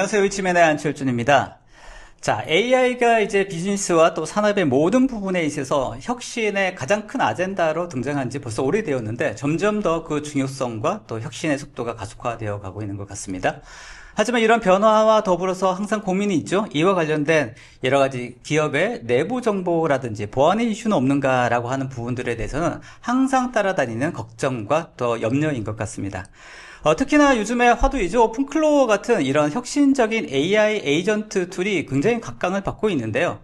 안녕하세요. 일치맨의 안철준입니다. 자, AI가 이제 비즈니스와 또 산업의 모든 부분에 있어서 혁신의 가장 큰 아젠다로 등장한 지 벌써 오래되었는데 점점 더 그 중요성과 또 혁신의 속도가 가속화되어 가고 있는 것 같습니다. 하지만 이런 변화와 더불어서 항상 고민이 있죠. 이와 관련된 여러 가지 기업의 내부 정보라든지 보안의 이슈는 없는가라고 하는 부분들에 대해서는 항상 따라다니는 걱정과 또 염려인 것 같습니다. 특히나 요즘에 화두이죠. 오픈클로어 같은 이런 혁신적인 AI 에이전트 툴이 굉장히 각광을 받고 있는데요.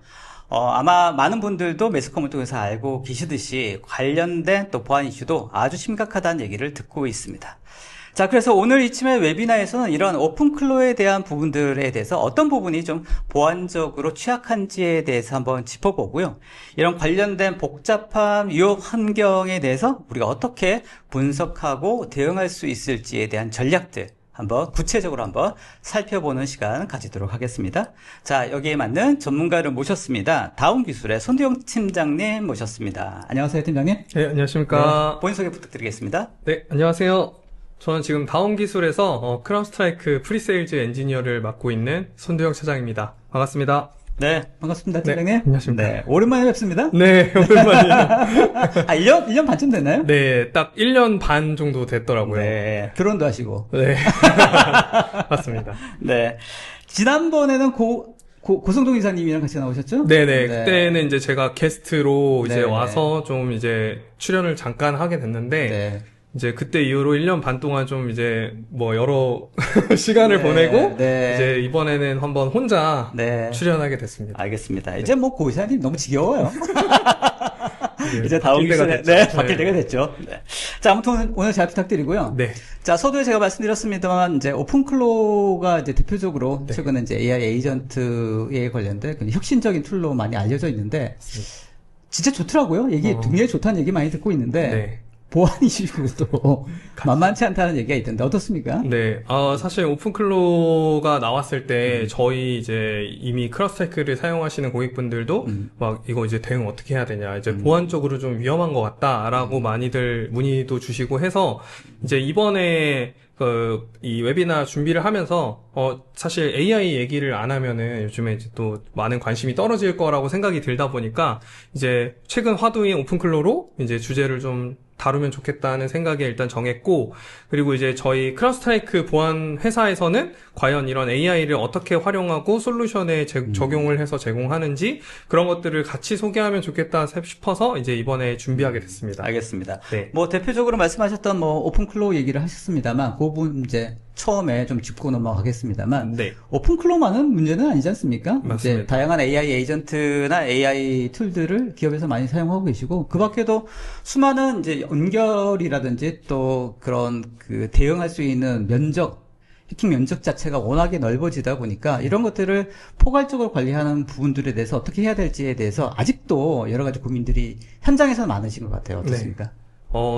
아마 많은 분들도 매스컴을 통해서 알고 계시듯이 관련된 또 보안 이슈도 아주 심각하다는 얘기를 듣고 있습니다. 자, 그래서 오늘 이쯤의 웨비나에서는 이런 오픈클로어에 대한 부분들에 대해서 어떤 부분이 좀 보안적으로 취약한지에 대해서 한번 짚어보고요. 이런 관련된 복잡한 위협 환경에 대해서 우리가 어떻게 분석하고 대응할 수 있을지에 대한 전략들 한번 구체적으로 한번 살펴보는 시간 가지도록 하겠습니다. 자, 여기에 맞는 전문가를 모셨습니다. 다운기술의 손두영 팀장님 모셨습니다. 안녕하세요, 팀장님. 네, 안녕하십니까. 네, 본인 소개 부탁드리겠습니다. 네, 안녕하세요. 저는 지금 다운기술에서 크라운스트라이크 프리세일즈 엔지니어를 맡고 있는 손두영 차장입니다. 반갑습니다. 네, 반갑습니다, 팀장님. 네, 안녕하십니까. 네, 오랜만에 뵙습니다. 네, 오랜만이에요. 1년 반쯤 됐나요? 네, 딱 1년 반 정도 됐더라고요. 네, 드론도 하시고. 네, 맞습니다. 네, 지난번에는 고성동 이사님이랑 같이 나오셨죠? 네네, 그때는 이제 제가 게스트로 이제 네. 와서 좀 이제 출연을 잠깐 하게 됐는데, 네. 이제 그때 이후로 1년 반 동안 좀 이제 뭐 여러 시간을 보내고 네. 이제 이번에는 한번 혼자 네. 출연하게 됐습니다. 알겠습니다. 이제 뭐 고이사님 너무 지겨워요. 네, 이제 다음 바뀔 때가 기술에 됐죠. 네, 바뀔 때가 됐죠. 네. 자, 아무튼 오늘 잘 부탁드리고요. 네. 자, 서두에 제가 말씀드렸습니다만 이제 오픈클로어가 이제 대표적으로 네. 최근에 이제 AI 에이전트에 관련된 혁신적인 툴로 많이 알려져 있는데 진짜 좋더라고요. 얘기 굉장히 좋다는 얘기 많이 듣고 있는데 네. 보안 이슈도 만만치 않다는 얘기가 있던데 어떻습니까? 네. 사실 오픈클로어가 나왔을 때 저희 이제 이미 크라운스트라이크를 사용하시는 고객분들도 막 이거 이제 대응 어떻게 해야 되냐. 이제 보안적으로 좀 위험한 것 같다라고 많이들 문의도 주시고 해서 이제 이번에 이 웨비나 준비를 하면서, 사실 AI 얘기를 안 하면은 요즘에 이제 또 많은 관심이 떨어질 거라고 생각이 들다 보니까, 이제 최근 화두인 오픈클로어로 이제 주제를 좀 다루면 좋겠다는 생각에 일단 정했고, 그리고 이제 저희 크라운스트라이크 보안 회사에서는 과연 이런 AI를 어떻게 활용하고 솔루션에 적용을 해서 제공하는지 그런 것들을 같이 소개하면 좋겠다 싶어서 이제 이번에 준비하게 됐습니다. 알겠습니다. 네. 뭐 대표적으로 말씀하셨던 뭐 오픈클로어 얘기를 하셨습니다만 그 부분 이제 처음에 좀 짚고 넘어가겠습니다만 네. 오픈클로어만은 문제는 아니지 않습니까? 맞습니다. 이제 다양한 AI 에이전트나 AI 툴들을 기업에서 많이 사용하고 계시고 그 밖에도 수많은 이제 연결이라든지 또 그런 그 대응할 수 있는 해킹 면적 자체가 워낙에 넓어지다 보니까 이런 것들을 포괄적으로 관리하는 부분들에 대해서 어떻게 해야 될지에 대해서 아직도 여러 가지 고민들이 현장에서 많으신 것 같아요. 어떻습니까? 네.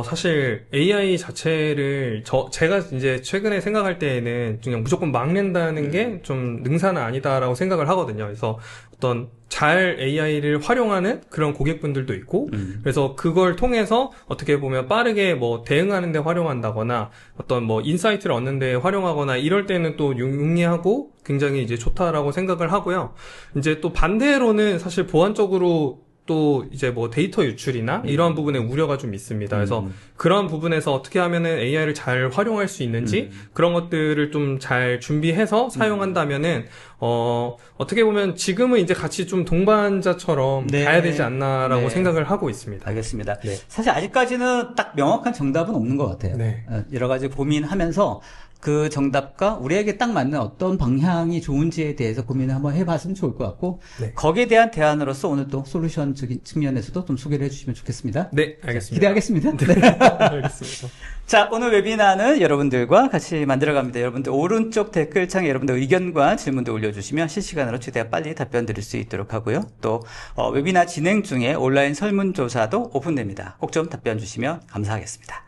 사실 AI 자체를 제가 이제 최근에 생각할 때에는 그냥 무조건 막는다는 게 좀 능사는 아니다라고 생각을 하거든요. 그래서 어떤 잘 AI를 활용하는 그런 고객분들도 있고, 그래서 그걸 통해서 어떻게 보면 빠르게 뭐 대응하는 데 활용한다거나 어떤 뭐 인사이트를 얻는 데 활용하거나 이럴 때는 또 용이하고 굉장히 이제 좋다라고 생각을 하고요. 이제 또 반대로는 사실 보안적으로 또 이제 뭐 데이터 유출이나 이러한 부분에 우려가 좀 있습니다. 그래서 그런 부분에서 어떻게 하면은 AI를 잘 활용할 수 있는지 그런 것들을 좀 잘 준비해서 사용한다면은 어떻게 보면 지금은 이제 같이 좀 동반자처럼 네. 가야 되지 않나라고 네. 생각을 하고 있습니다. 알겠습니다. 네. 사실 아직까지는 딱 명확한 정답은 없는 것 같아요. 네. 여러 가지 고민하면서 그 정답과 우리에게 딱 맞는 어떤 방향이 좋은지에 대해서 고민을 한번 해봤으면 좋을 것 같고 네. 거기에 대한 대안으로서 오늘 또 솔루션적인 측면에서도 좀 소개를 해주시면 좋겠습니다. 네, 알겠습니다. 기대하겠습니다. 네. 알겠습니다. 자, 오늘 웨비나는 여러분들과 같이 만들어갑니다. 여러분들 오른쪽 댓글창에 여러분들 의견과 질문도 올려주시면 실시간으로 최대한 빨리 답변 드릴 수 있도록 하고요. 또 웨비나 진행 중에 온라인 설문조사도 오픈됩니다. 꼭 좀 답변 주시면 감사하겠습니다.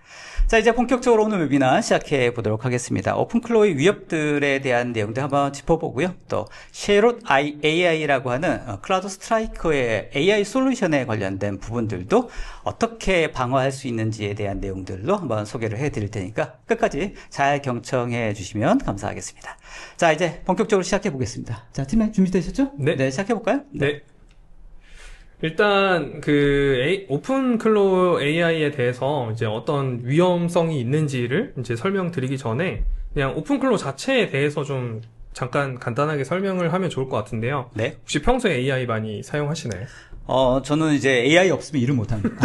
자, 이제 본격적으로 오늘 웨비나 시작해 보도록 하겠습니다. 오픈클로우의 위협들에 대한 내용도 한번 짚어보고요. 또 쉐롯 AI라고 하는 클라우드 스트라이커의 AI 솔루션에 관련된 부분들도 어떻게 방어할 수 있는지에 대한 내용들로 한번 소개를 해드릴 테니까 끝까지 잘 경청해 주시면 감사하겠습니다. 자, 이제 본격적으로 시작해 보겠습니다. 자, 팀장 준비되셨죠? 네. 시작해 볼까요? 네. 일단 오픈클로우 AI에 대해서 이제 어떤 위험성이 있는지를 이제 설명드리기 전에 그냥 오픈클로우 자체에 대해서 좀 잠깐 간단하게 설명을 하면 좋을 것 같은데요. 네. 혹시 평소에 AI 많이 사용하시나요? 저는 이제 AI 없으면 일을 못 합니다.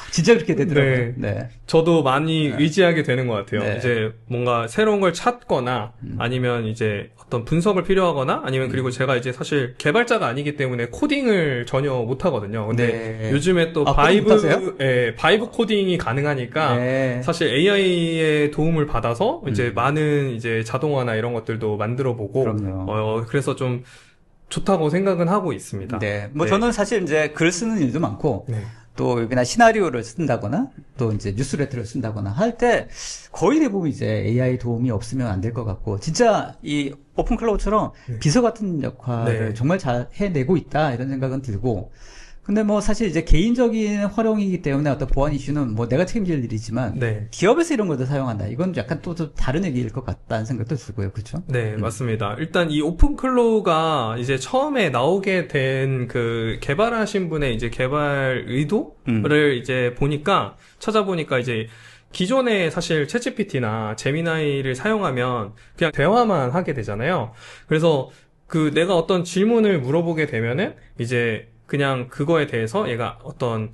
진짜 그렇게 되더라고요. 네. 저도 많이 의지하게 되는 것 같아요. 네. 이제 뭔가 새로운 걸 찾거나 아니면 이제 어떤 분석을 필요하거나 아니면 그리고 제가 이제 사실 개발자가 아니기 때문에 코딩을 전혀 못 하거든요. 근데 네. 요즘에 또 바이브 코딩이 가능하니까 네. 사실 AI의 도움을 받아서 이제 많은 이제 자동화나 이런 것들도 만들어 보고 그럼요. 그래서 좀 좋다고 생각은 하고 있습니다. 네. 저는 사실 이제 글 쓰는 일도 많고 네. 또 여기나 시나리오를 쓴다거나 또 이제 뉴스레터를 쓴다거나 할 때 거의 대부분 이제 AI 도움이 없으면 안 될 것 같고 진짜 이 오픈 클라우드처럼 비서 같은 역할을 정말 잘 해내고 있다 이런 생각은 들고 근데 사실 이제 개인적인 활용이기 때문에 어떤 보안 이슈는 내가 책임질 일이지만 기업에서 이런 것도 사용한다. 이건 약간 또 다른 얘기일 것 같다는 생각도 들고요. 그렇죠? 네, 맞습니다. 일단 이 오픈클로우가 이제 처음에 나오게 된 그 개발하신 분의 이제 개발 의도를 이제 찾아보니까 이제 기존에 사실 챗GPT나 제미나이를 사용하면 그냥 대화만 하게 되잖아요. 그래서 내가 어떤 질문을 물어보게 되면은 이제 그냥 그거에 대해서 얘가 어떤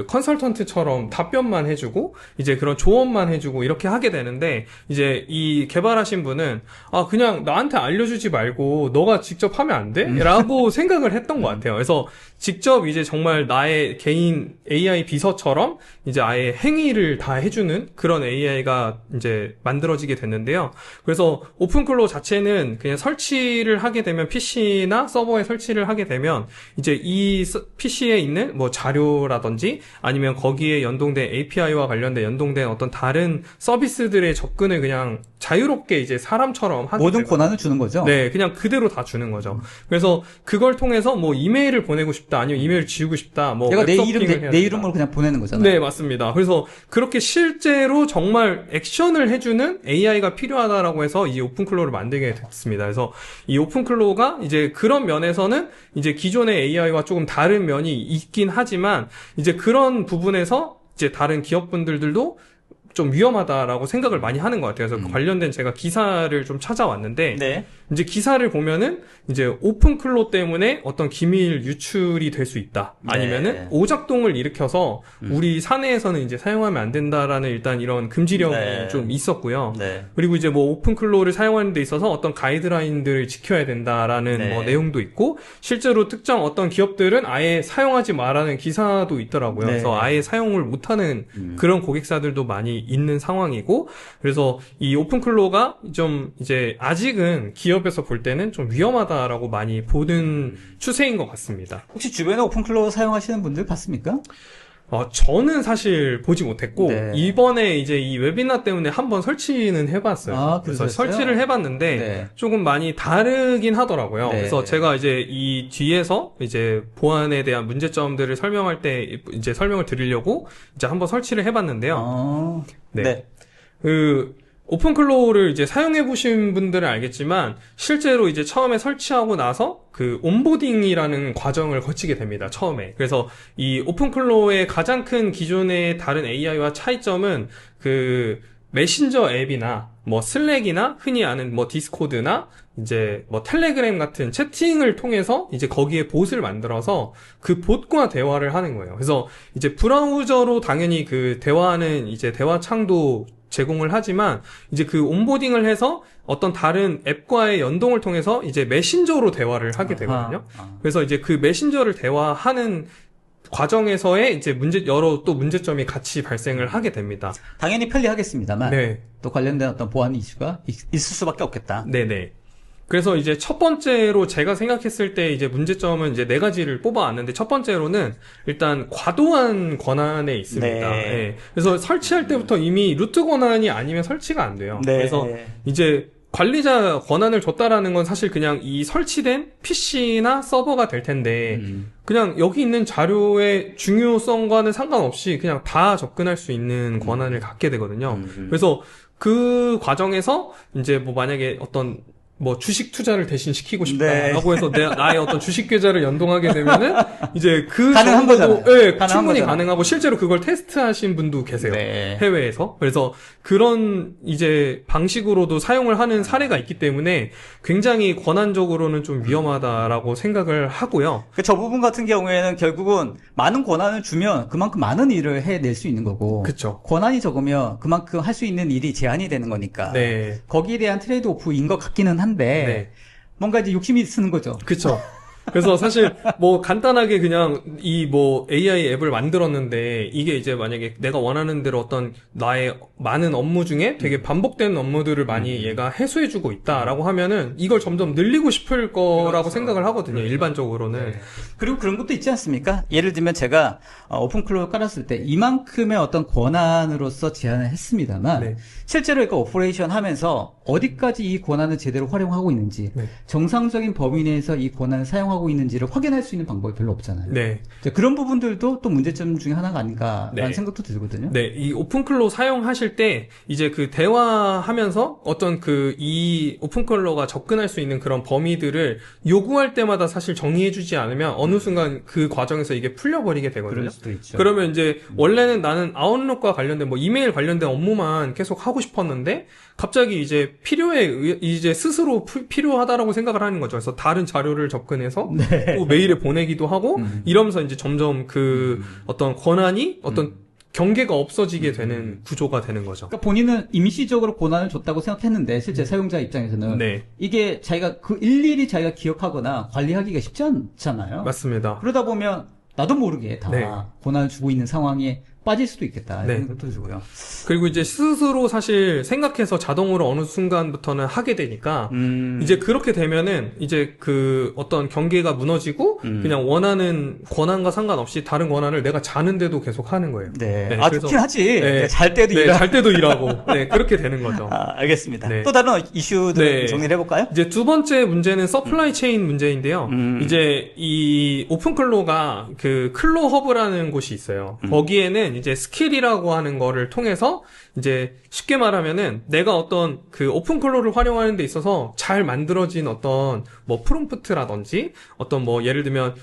컨설턴트처럼 답변만 해주고, 이제 그런 조언만 해주고, 이렇게 하게 되는데, 이제 이 개발하신 분은, 그냥 나한테 알려주지 말고, 너가 직접 하면 안 돼? 라고 생각을 했던 것 같아요. 그래서 직접 이제 정말 나의 개인 AI 비서처럼, 이제 아예 행위를 다 해주는 그런 AI가 이제 만들어지게 됐는데요. 그래서 오픈클로우 자체는 그냥 설치를 하게 되면 PC나 서버에 설치를 하게 되면, 이제 이 PC에 있는 자료라든지, 아니면 거기에 연동된 API와 관련된 연동된 어떤 다른 서비스들의 접근을 그냥 자유롭게 이제 사람처럼 하게 모든 권한을 주는 거죠? 네, 그냥 그대로 다 주는 거죠. 그래서 그걸 통해서 이메일을 보내고 싶다, 아니면 이메일을 지우고 싶다, 내가 내 이름으로 그냥 보내는 거잖아요. 네, 맞습니다. 그래서 그렇게 실제로 정말 액션을 해주는 AI가 필요하다라고 해서 이 오픈클로우를 만들게 됐습니다. 그래서 이 오픈클로우가 이제 그런 면에서는 이제 기존의 AI와 조금 다른 면이 있긴 하지만 이제 그런 부분에서 이제 다른 기업분들도 좀 위험하다라고 생각을 많이 하는 것 같아요. 그래서 관련된 제가 기사를 좀 찾아왔는데 이제 기사를 보면은 이제 오픈클로우 때문에 어떤 기밀 유출이 될 수 있다. 아니면은 오작동을 일으켜서 우리 사내에서는 이제 사용하면 안 된다라는 일단 이런 금지령이 좀 있었고요. 그리고 이제 오픈클로우를 사용하는 데 있어서 어떤 가이드라인들을 지켜야 된다라는 내용도 있고 실제로 특정 어떤 기업들은 아예 사용하지 말라는 기사도 있더라고요. 그래서 아예 사용을 못하는 그런 고객사들도 많이 있는 상황이고 그래서 이 오픈클로우가 좀 이제 아직은 기업에서 볼 때는 좀 위험하다라고 많이 보는 추세인 것 같습니다. 혹시 주변에 오픈클로우 사용하시는 분들 봤습니까? 저는 사실 보지 못했고 이번에 이제 이 웨비나 때문에 한번 설치는 해봤어요. 그래서 설치를 해봤는데 조금 많이 다르긴 하더라고요. 그래서 제가 이제 이 뒤에서 이제 보안에 대한 문제점들을 설명할 때 이제 설명을 드리려고 이제 한번 설치를 해봤는데요. 오픈클로우를 이제 사용해보신 분들은 알겠지만, 실제로 이제 처음에 설치하고 나서 온보딩이라는 과정을 거치게 됩니다, 처음에. 그래서 이 오픈클로우의 가장 큰 기존의 다른 AI와 차이점은 메신저 앱이나, 슬랙이나, 흔히 아는 디스코드나, 이제 텔레그램 같은 채팅을 통해서 이제 거기에 봇을 만들어서 그 봇과 대화를 하는 거예요. 그래서 이제 브라우저로 당연히 대화하는 이제 대화 창도 제공을 하지만 이제 온보딩을 해서 어떤 다른 앱과의 연동을 통해서 이제 메신저로 대화를 하게 되거든요. 그래서 이제 메신저를 대화하는 과정에서의 이제 여러 또 문제점이 같이 발생을 하게 됩니다. 당연히 편리하겠습니다만 또 관련된 어떤 보안 이슈가 있을 수밖에 없겠다. 네네. 그래서 이제 첫 번째로 제가 생각했을 때 이제 문제점은 이제 네 가지를 뽑아왔는데 첫 번째로는 일단 과도한 권한에 있습니다. 네. 예. 그래서 설치할 때부터 이미 루트 권한이 아니면 설치가 안 돼요. 네. 그래서 이제 관리자 권한을 줬다라는 건 사실 그냥 이 설치된 PC나 서버가 될 텐데 그냥 여기 있는 자료의 중요성과는 상관없이 그냥 다 접근할 수 있는 권한을 갖게 되거든요. 그래서 그 과정에서 이제 뭐 만약에 어떤 뭐 주식 투자를 대신 시키고 싶다라고 해서 나의 어떤 주식 계좌를 연동하게 되면은 이제 그 가능한 정도도 거잖아요. 예, 가능한 충분히 거잖아요. 가능하고 실제로 그걸 테스트하신 분도 계세요. 네. 해외에서. 그래서 그런 이제 방식으로도 사용을 하는 사례가 있기 때문에 굉장히 권한적으로는 좀 위험하다라고 생각을 하고요. 저 부분 같은 경우에는 결국은 많은 권한을 주면 그만큼 많은 일을 해낼 수 있는 거고. 그쵸. 권한이 적으면 그만큼 할 수 있는 일이 제한이 되는 거니까. 네. 거기에 대한 트레이드 오프인 것 같기는 한데. 네. 뭔가 이제 욕심이 쓰는 거죠. 그쵸. 그래서 사실 뭐 간단하게 그냥 이 뭐 AI 앱을 만들었는데 이게 이제 만약에 내가 원하는 대로 어떤 나의 많은 업무 중에 되게 반복되는 업무들을 많이 얘가 해소해주고 있다라고 하면은 이걸 점점 늘리고 싶을 거라고 그렇죠. 생각을 하거든요. 일반적으로는. 그리고 그런 것도 있지 않습니까? 예를 들면 제가 오픈클로우를 깔았을 때 이만큼의 어떤 권한으로서 제안을 했습니다만 네. 실제로 이거 오퍼레이션 하면서 어디까지 이 권한을 제대로 활용하고 있는지 네. 정상적인 범위 내에서 이 권한을 사용하고 있는지를 확인할 수 있는 방법이 별로 없잖아요. 네. 그런 부분들도 또 문제점 중에 하나가 아닌가라는 네. 생각도 들거든요. 네, 이 오픈클로우 사용하실 때 이제 그 대화하면서 어떤 그 이 오픈클로우가 접근할 수 있는 그런 범위들을 요구할 때마다 사실 정의해주지 않으면 어느 순간 그 과정에서 이게 풀려버리게 되거든요. 그럴 수도 있죠. 그러면 이제 원래는 나는 아웃룩과 관련된 뭐 이메일 관련된 업무만 계속 하고 싶었는데 갑자기 이제 이제 스스로 필요하다라고 생각을 하는 거죠. 그래서 다른 자료를 접근해서 또 메일에 보내기도 하고 이러면서 이제 점점 그 어떤 권한이 어떤 경계가 없어지게 되는 구조가 되는 거죠. 그러니까 본인은 임시적으로 권한을 줬다고 생각했는데 실제 사용자 입장에서는 네. 이게 자기가 그 일일이 자기가 기억하거나 관리하기가 쉽지 않잖아요. 맞습니다. 그러다 보면 나도 모르게 다 네. 권한을 주고 있는 상황에 빠질 수도 있겠다. 네. 이런 생각도 들고요. 그리고 이제 스스로 사실 생각해서 자동으로 어느 순간부터는 하게 되니까 이제 그렇게 되면은 이제 그 어떤 경계가 무너지고 그냥 원하는 권한과 상관없이 다른 권한을 내가 자는데도 계속 하는 거예요. 네. 네, 아, 그래서- 좋긴 하지. 네. 잘 때도 네, 일하고. 잘 때도 일하고. 네, 그렇게 되는 거죠. 아, 알겠습니다. 네. 또 다른 이슈들 네. 정리를 해볼까요? 이제 두 번째 문제는 서플라이 체인 문제인데요. 이제 이 오픈클로가 그 클로 허브라는 곳이 있어요. 거기에는 이제 스킬이라고 하는 거를 통해서 이제 쉽게 말하면은 내가 어떤 그 오픈클로를 활용하는 데 있어서 잘 만들어진 어떤 뭐 프롬프트라든지 어떤 뭐 예를 들면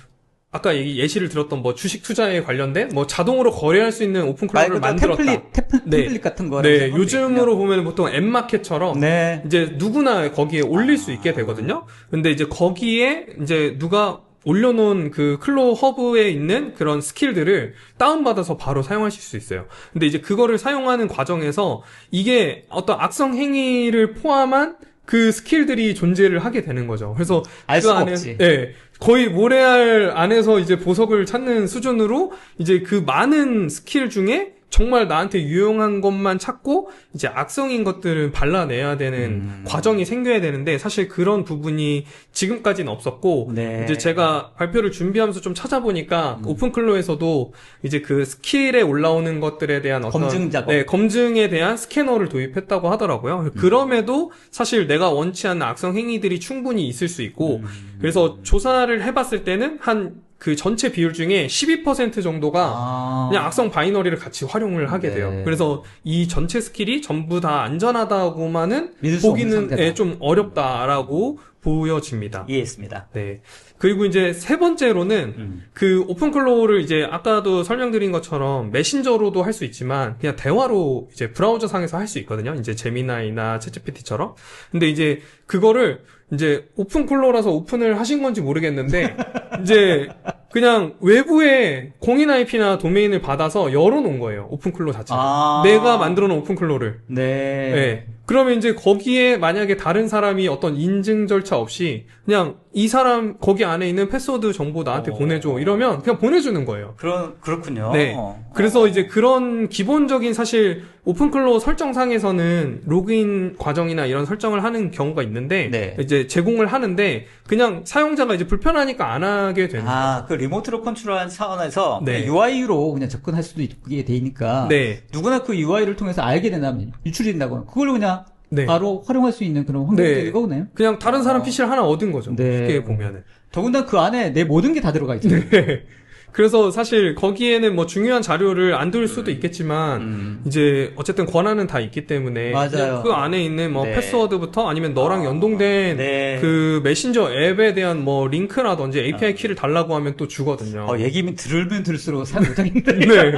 아까 예시를 들었던 뭐 주식 투자에 관련된 뭐 자동으로 거래할 수 있는 오픈클로를 만들었다. 템플릿 같은 거. 네, 요즘으로 보면 보통 앱마켓처럼 네. 이제 누구나 거기에 올릴 수 있게 되거든요. 근데 이제 거기에 이제 누가 올려놓은 그 클로 허브에 있는 그런 스킬들을 다운받아서 바로 사용하실 수 있어요. 근데 이제 그거를 사용하는 과정에서 이게 어떤 악성 행위를 포함한 그 스킬들이 존재를 하게 되는 거죠. 그래서 알 그 수가 안에, 없지. 예, 거의 모래알 안에서 이제 보석을 찾는 수준으로 이제 그 많은 스킬 중에 정말 나한테 유용한 것만 찾고 이제 악성인 것들은 발라내야 되는 과정이 생겨야 되는데 사실 그런 부분이 지금까지는 없었고 네. 이제 제가 발표를 준비하면서 좀 찾아보니까 오픈클로에서도 이제 그 스킬에 올라오는 것들에 대한 어떤 검증 작업. 네, 검증에 대한 스캐너를 도입했다고 하더라고요. 그럼에도 사실 내가 원치 않는 악성 행위들이 충분히 있을 수 있고 그래서 조사를 해봤을 때는 한 그 전체 비율 중에 12% 정도가 그냥 악성 바이너리를 같이 활용을 하게 돼요. 네. 그래서 이 전체 스킬이 전부 다 안전하다고만은 믿을 수 없는 보기는 상태다. 좀 어렵다라고 보여집니다. 이해했습니다. 네. 그리고 이제 세 번째로는 그 오픈클로우를 이제 아까도 설명드린 것처럼 메신저로도 할 수 있지만 그냥 대화로 이제 브라우저 상에서 할 수 있거든요. 이제 제미나이나 챗GPT처럼. 근데 이제 그거를 이제 오픈클로우라서 오픈을 하신 건지 모르겠는데 이제 그냥 외부에 공인 IP나 도메인을 받아서 열어놓은 거예요. 오픈클로우 자체가. 내가 만들어 놓은 오픈클로우를. 네. 네. 그러면 이제 거기에 만약에 다른 사람이 어떤 인증 절차 없이 그냥 이 사람 거기 안에 있는 패스워드 정보 나한테 보내줘 이러면 그냥 보내주는 거예요. 그렇군요. 네. 그래서 이제 그런 기본적인 사실 오픈클로우 설정상에서는 로그인 과정이나 이런 설정을 하는 경우가 있는데 네. 이제 제공을 하는데 그냥 사용자가 이제 불편하니까 안 하게 되는 거예요. 그 리모트로 컨트롤하는 차원에서 네. UI로 그냥 접근할 수도 있게 돼 있으니까 네. 누구나 그 UI를 통해서 알게 된다면 유출이 된다거나 그걸로 그냥 네. 바로 활용할 수 있는 그런 환경이 네. 되는 거네요. 그냥 다른 사람 PC를 하나 얻은 거죠. 네. 쉽게 보면은. 더군다나 그 안에 내 모든 게 다 들어가 있죠. 네. 그래서 사실 거기에는 뭐 중요한 자료를 안 둘 수도 있겠지만 이제 어쨌든 권한은 다 있기 때문에 맞아요. 그냥 그 안에 있는 뭐 네. 패스워드부터 아니면 너랑 연동된 네. 그 메신저 앱에 대한 뭐 링크라든지 API 키를 달라고 하면 또 주거든요. 얘기면 들으면 들을수록 사용 못하겠는데. 네.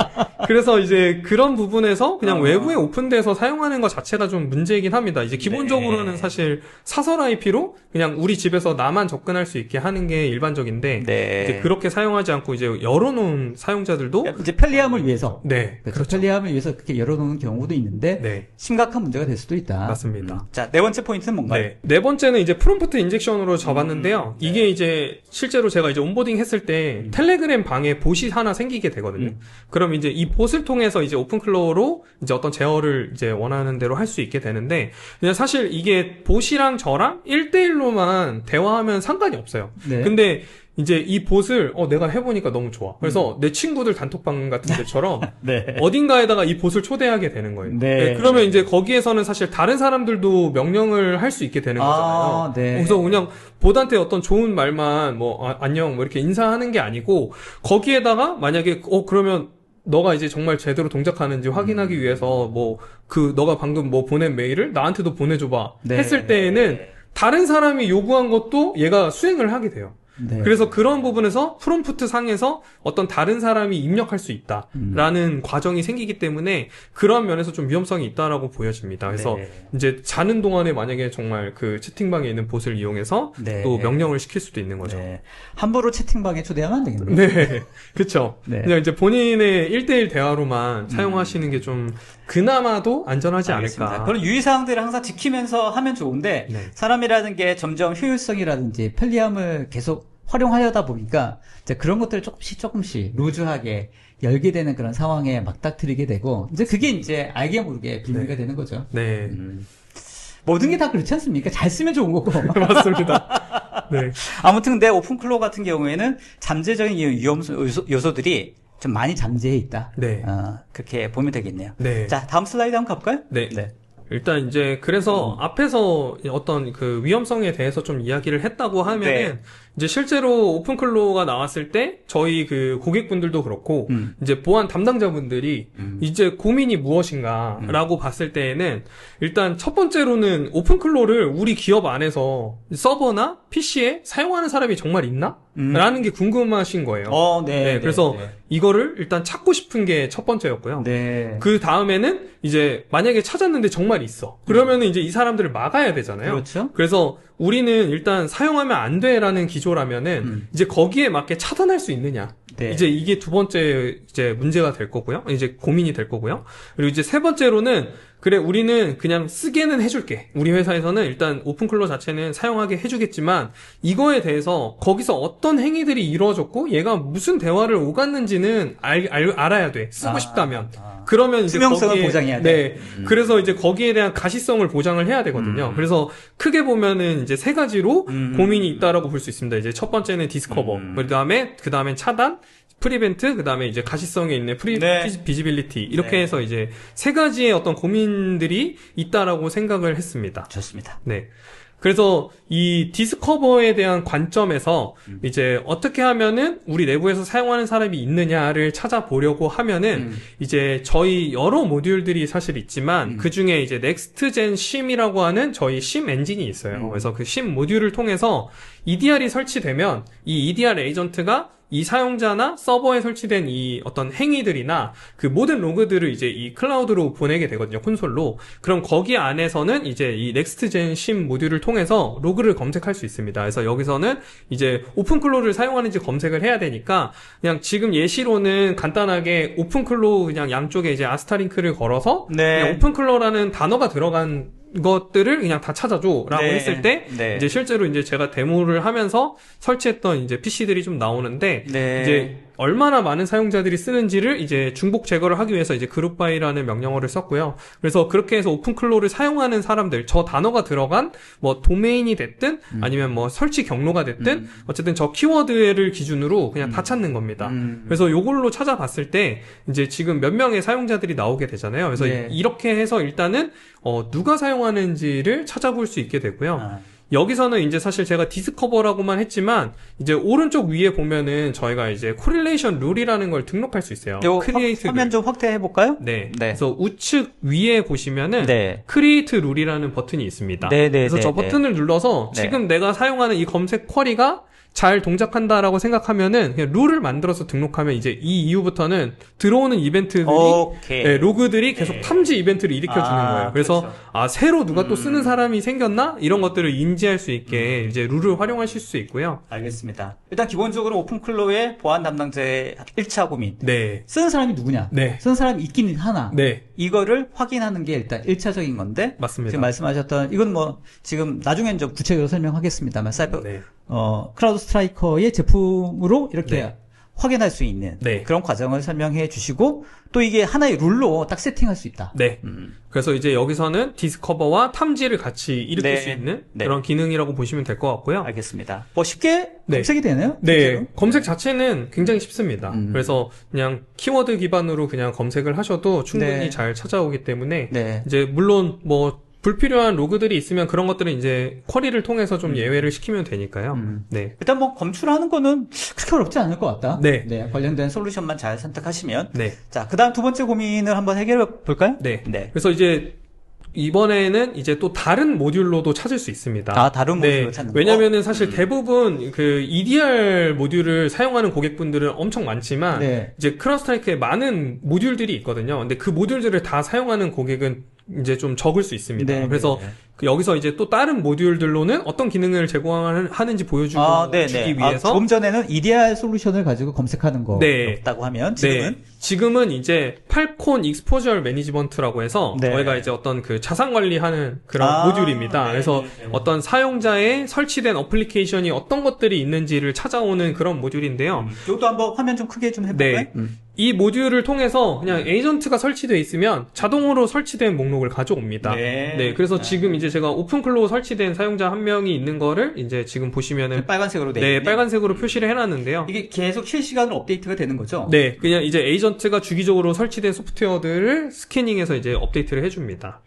그래서 이제 그런 부분에서 그냥 외부에 오픈돼서 사용하는 것 자체가 좀 문제이긴 합니다. 이제 기본적으로는 네. 사실 사설 IP로 그냥 우리 집에서 나만 접근할 수 있게 하는 게 일반적인데 네. 이제 그렇게 사용하지 않고 이제 열어놓은 사용자들도 이제 편리함을 위해서. 네. 그렇죠. 편리함을 위해서 그렇게 열어놓는 경우도 있는데 네. 심각한 문제가 될 수도 있다. 맞습니다. 자, 네 번째 포인트는 뭔가요? 네. 네 번째는 이제 프롬프트 인젝션으로 접었는데요. 이게 이제 실제로 제가 이제 온보딩 했을 때 텔레그램 방에 봇이 하나 생기게 되거든요. 그럼 이제 이 봇을 통해서 이제 오픈클로우로 이제 어떤 제어를 이제 원하는 대로 할 수 있게 되는데 그냥 사실 이게 봇이랑 저랑 1대1로만 대화하면 상관이 없어요. 네. 근데 이제 이 봇을 내가 해보니까 너무 좋아. 그래서 내 친구들 단톡방 같은 데처럼 네. 어딘가에다가 이 봇을 초대하게 되는 거예요. 네. 그러면 이제 거기에서는 사실 다른 사람들도 명령을 할 수 있게 되는 거잖아요. 네. 그래서 그냥 봇한테 어떤 좋은 말만 안녕 뭐 이렇게 인사하는 게 아니고 거기에다가 만약에 그러면 너가 이제 정말 제대로 동작하는지 확인하기 위해서 너가 방금 보낸 메일을 나한테도 보내줘봐 네. 했을 때에는 다른 사람이 요구한 것도 얘가 수행을 하게 돼요. 네. 그래서 그런 부분에서 프롬프트 상에서 어떤 다른 사람이 입력할 수 있다라는 과정이 생기기 때문에 그런 면에서 좀 위험성이 있다라고 보여집니다. 그래서 네. 이제 자는 동안에 만약에 정말 그 채팅방에 있는 봇을 이용해서 네. 또 명령을 시킬 수도 있는 거죠. 네. 함부로 채팅방에 초대하면 안 되겠네요. 네. 그쵸. 네. 그냥 이제 본인의 1대1 대화로만 사용하시는 게 좀 그나마도 안전하지 알겠습니다. 않을까. 그런 유의사항들을 항상 지키면서 하면 좋은데 네. 사람이라는 게 점점 효율성이라든지 편리함을 계속 활용하려다 보니까 이제 그런 것들을 조금씩 루즈하게 열게 되는 그런 상황에 맞닥뜨리게 되고 이제 그게 이제 알게 모르게 빌미가 되는 거죠. 네. 모든 게 다 그렇지 않습니까? 잘 쓰면 좋은 거고. 맞습니다. 네. 아무튼 근데 오픈클로우 같은 경우에는 잠재적인 위험 요소들이 좀 많이 잠재해 있다. 네. 그렇게 보면 되겠네요. 네. 자, 다음 슬라이드 한번 가볼까요? 네. 일단 이제 그래서 앞에서 어떤 그 위험성에 대해서 좀 이야기를 했다고 하면은 네. 이제 실제로 오픈클로우가 나왔을 때 저희 그 고객분들도 그렇고 이제 보안 담당자분들이 이제 고민이 무엇인가라고 봤을 때에는 일단 첫 번째로는 오픈클로우를 우리 기업 안에서 서버나 PC에 사용하는 사람이 정말 있나? 라는 게 궁금하신 거예요. 네. 그래서 이거를 일단 찾고 싶은 게 첫 번째였고요. 네. 그 다음에는 이제 만약에 찾았는데 정말 있어. 그러면은 이제 이 사람들을 막아야 되잖아요. 그렇죠. 그래서 우리는 일단 사용하면 안 돼라는 기조라면은 이제 거기에 맞게 차단할 수 있느냐. 네. 이제 이게 두 번째 이제 문제가 될 거고요. 이제 고민이 될 거고요. 그리고 이제 세 번째로는 그래 우리는 그냥 쓰게는 해줄게. 우리 회사에서는 일단 오픈클로우 자체는 사용하게 해주겠지만 이거에 대해서 거기서 어떤 행위들이 이루어졌고 얘가 무슨 대화를 오갔는지는 알아야 돼. 쓰고 싶다면. 그러면 이제 투명성을 거기에, 보장해야 돼. 네. 그래서 이제 거기에 대한 가시성을 보장을 해야 되거든요. 그래서 크게 보면은 이제 세 가지로 고민이 있다라고 볼 수 있습니다. 이제 첫 번째는 디스커버. 그 다음에 차단. 프리벤트, 그 다음에 이제 가시성에 있는 비지빌리티, 이렇게 해서 이제 세 가지의 어떤 고민들이 있다라고 생각을 했습니다. 좋습니다. 네. 그래서 이 디스커버에 대한 관점에서 이제 어떻게 하면은 우리 내부에서 사용하는 사람이 있느냐를 찾아보려고 하면은 이제 저희 여러 모듈들이 사실 있지만 그 중에 이제 넥스트젠 심이라고 하는 저희 심 엔진이 있어요. 그래서 그 심 모듈을 통해서 EDR이 설치되면 이 EDR 에이전트가 이 사용자나 서버에 설치된 이 어떤 행위들이나 그 모든 로그들을 이제 이 클라우드로 보내게 되거든요, 콘솔로. 그럼 거기 안에서는 이제 이 넥스트젠 심 모듈을 통해서 로그를 검색할 수 있습니다. 그래서 여기서는 이제 오픈클로우를 사용하는지 검색을 해야 되니까 그냥 지금 예시로는 간단하게 오픈클로우 그냥 양쪽에 이제 아스타링크를 걸어서 그냥 오픈클로우라는 단어가 들어간 것들을 그냥 다 찾아줘라고 했을 때 이제 실제로 이제 제가 데모를 하면서 설치했던 이제 PC들이 좀 나오는데 이제 얼마나 많은 사용자들이 쓰는지를 이제 중복 제거를 하기 위해서 이제 그룹 바이라는 명령어를 썼고요. 그래서 그렇게 해서 오픈클로를 사용하는 사람들, 저 단어가 들어간 뭐 도메인이 됐든 아니면 뭐 설치 경로가 됐든 어쨌든 저 키워드를 기준으로 그냥 다 찾는 겁니다. 그래서 요걸로 찾아봤을 때 이제 지금 몇 명의 사용자들이 나오게 되잖아요. 그래서 네. 이렇게 해서 일단은 누가 사용하는지를 찾아볼 수 있게 되고요. 여기서는 이제 사실 제가 디스커버라고만 했지만 이제 오른쪽 위에 보면은 저희가 이제 코릴레이션 룰이라는 걸 등록할 수 있어요. 요 크리에이트 룰. 화면 좀 확대해 볼까요? 네. 네. 그래서 우측 위에 보시면은 네. 크리에이트 룰이라는 버튼이 있습니다. 네, 네, 그래서 네, 저 네. 버튼을 눌러서 네. 지금 내가 사용하는 이 검색 쿼리가 잘 동작한다라고 생각하면은 그냥 룰을 만들어서 등록하면 이제 이 이후부터는 들어오는 이벤트들이 오케이. 네, 로그들이 계속 네. 탐지 이벤트를 일으켜주는 거예요. 그래서 그렇죠. 새로 누가 또 쓰는 사람이 생겼나? 이런 것들을 인지할 수 있게 이제 룰을 활용하실 수 있고요. 알겠습니다. 일단 기본적으로 오픈클로의 보안 담당자의 1차 고민. 네. 쓰는 사람이 누구냐? 네. 쓰는 사람이 있긴 하나? 네. 이거를 확인하는 게 일단 1차적인 건데. 맞습니다. 지금 말씀하셨던, 이건 뭐, 지금 나중엔 좀 구체적으로 설명하겠습니다만, 사이버, 네. 크라우드 스트라이커의 제품으로 이렇게 네. 확인할 수 있는 네. 그런 과정을 설명해 주시고, 또 이게 하나의 룰로 딱 세팅할 수 있다. 네. 그래서 이제 여기서는 디스커버와 탐지를 같이 일으킬 네. 수 있는 네. 그런 기능이라고 보시면 될 것 같고요. 알겠습니다. 뭐 쉽게 네. 검색이 되나요? 네, 실제로? 검색 자체는 굉장히 쉽습니다. 그래서 그냥 키워드 기반으로 그냥 검색을 하셔도 충분히 네. 잘 찾아오기 때문에 네. 이제 물론 뭐 불필요한 로그들이 있으면 그런 것들은 이제 쿼리를 통해서 좀 예외를 시키면 되니까요. 네. 일단 뭐 검출하는 거는 그렇게 어렵지 않을 것 같다. 네. 관련된 솔루션만 잘 선택하시면. 네. 자, 그 다음 두 번째 고민을 한번 해결해 볼까요? 네. 네. 그래서 이제 이번에는 이제 또 다른 모듈로도 찾을 수 있습니다. 아, 다른 모듈로 네. 찾는 거? 왜냐면은 사실 대부분 그 EDR 모듈을 사용하는 고객분들은 엄청 많지만 네. 이제 크라우드스트라이크에 많은 모듈들이 있거든요. 근데 그 모듈들을 다 사용하는 고객은 이제 좀 적을 수 있습니다. 네, 그래서 네. 여기서 이제 또 다른 모듈들로는 어떤 기능을 제공하는지 보여주기 네네. 위해서 조금 전에는 EDR 솔루션을 가지고 검색하는 거였다고 하면 지금은 네. 지금은 이제 팔콘 익스포저 매니지먼트라고 해서 네. 저희가 이제 어떤 그 자산 관리하는 그런 모듈입니다. 네, 그래서 네, 네. 어떤 사용자의 설치된 어플리케이션이 어떤 것들이 있는지를 찾아오는 그런 모듈인데요. 이것도 한번 화면 좀 크게 좀 해볼까요? 네. 이 모듈을 통해서 그냥 에이전트가 설치되어 있으면 자동으로 설치된 목록을 가져옵니다. 네. 그래서 지금 이제 제가 오픈클로우 설치된 사용자 한 명이 있는 거를 이제 지금 보시면은 빨간색으로 돼 네, 있네. 빨간색으로 표시를 해놨는데요. 이게 계속 실시간으로 업데이트가 되는 거죠? 네, 그냥 이제 에이전트가 주기적으로 설치된 소프트웨어들을 스캐닝해서 이제 업데이트를 해줍니다.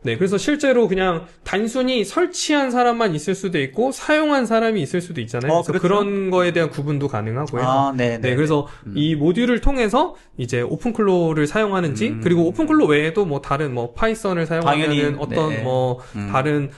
네, 그래서 실제로 그냥 단순히 설치한 사람만 있을 수도 있고 사용한 사람이 있을 수도 있잖아요. 그래서 그렇죠. 그런 거에 대한 구분도 가능하고요. 네. 네, 그래서 이 모듈을 통해서 이제 오픈클로우를 사용하는지 그리고 오픈클로우 외에도 뭐 다른 뭐 파이썬을 사용하는 당연히, 어떤 네. 뭐 다른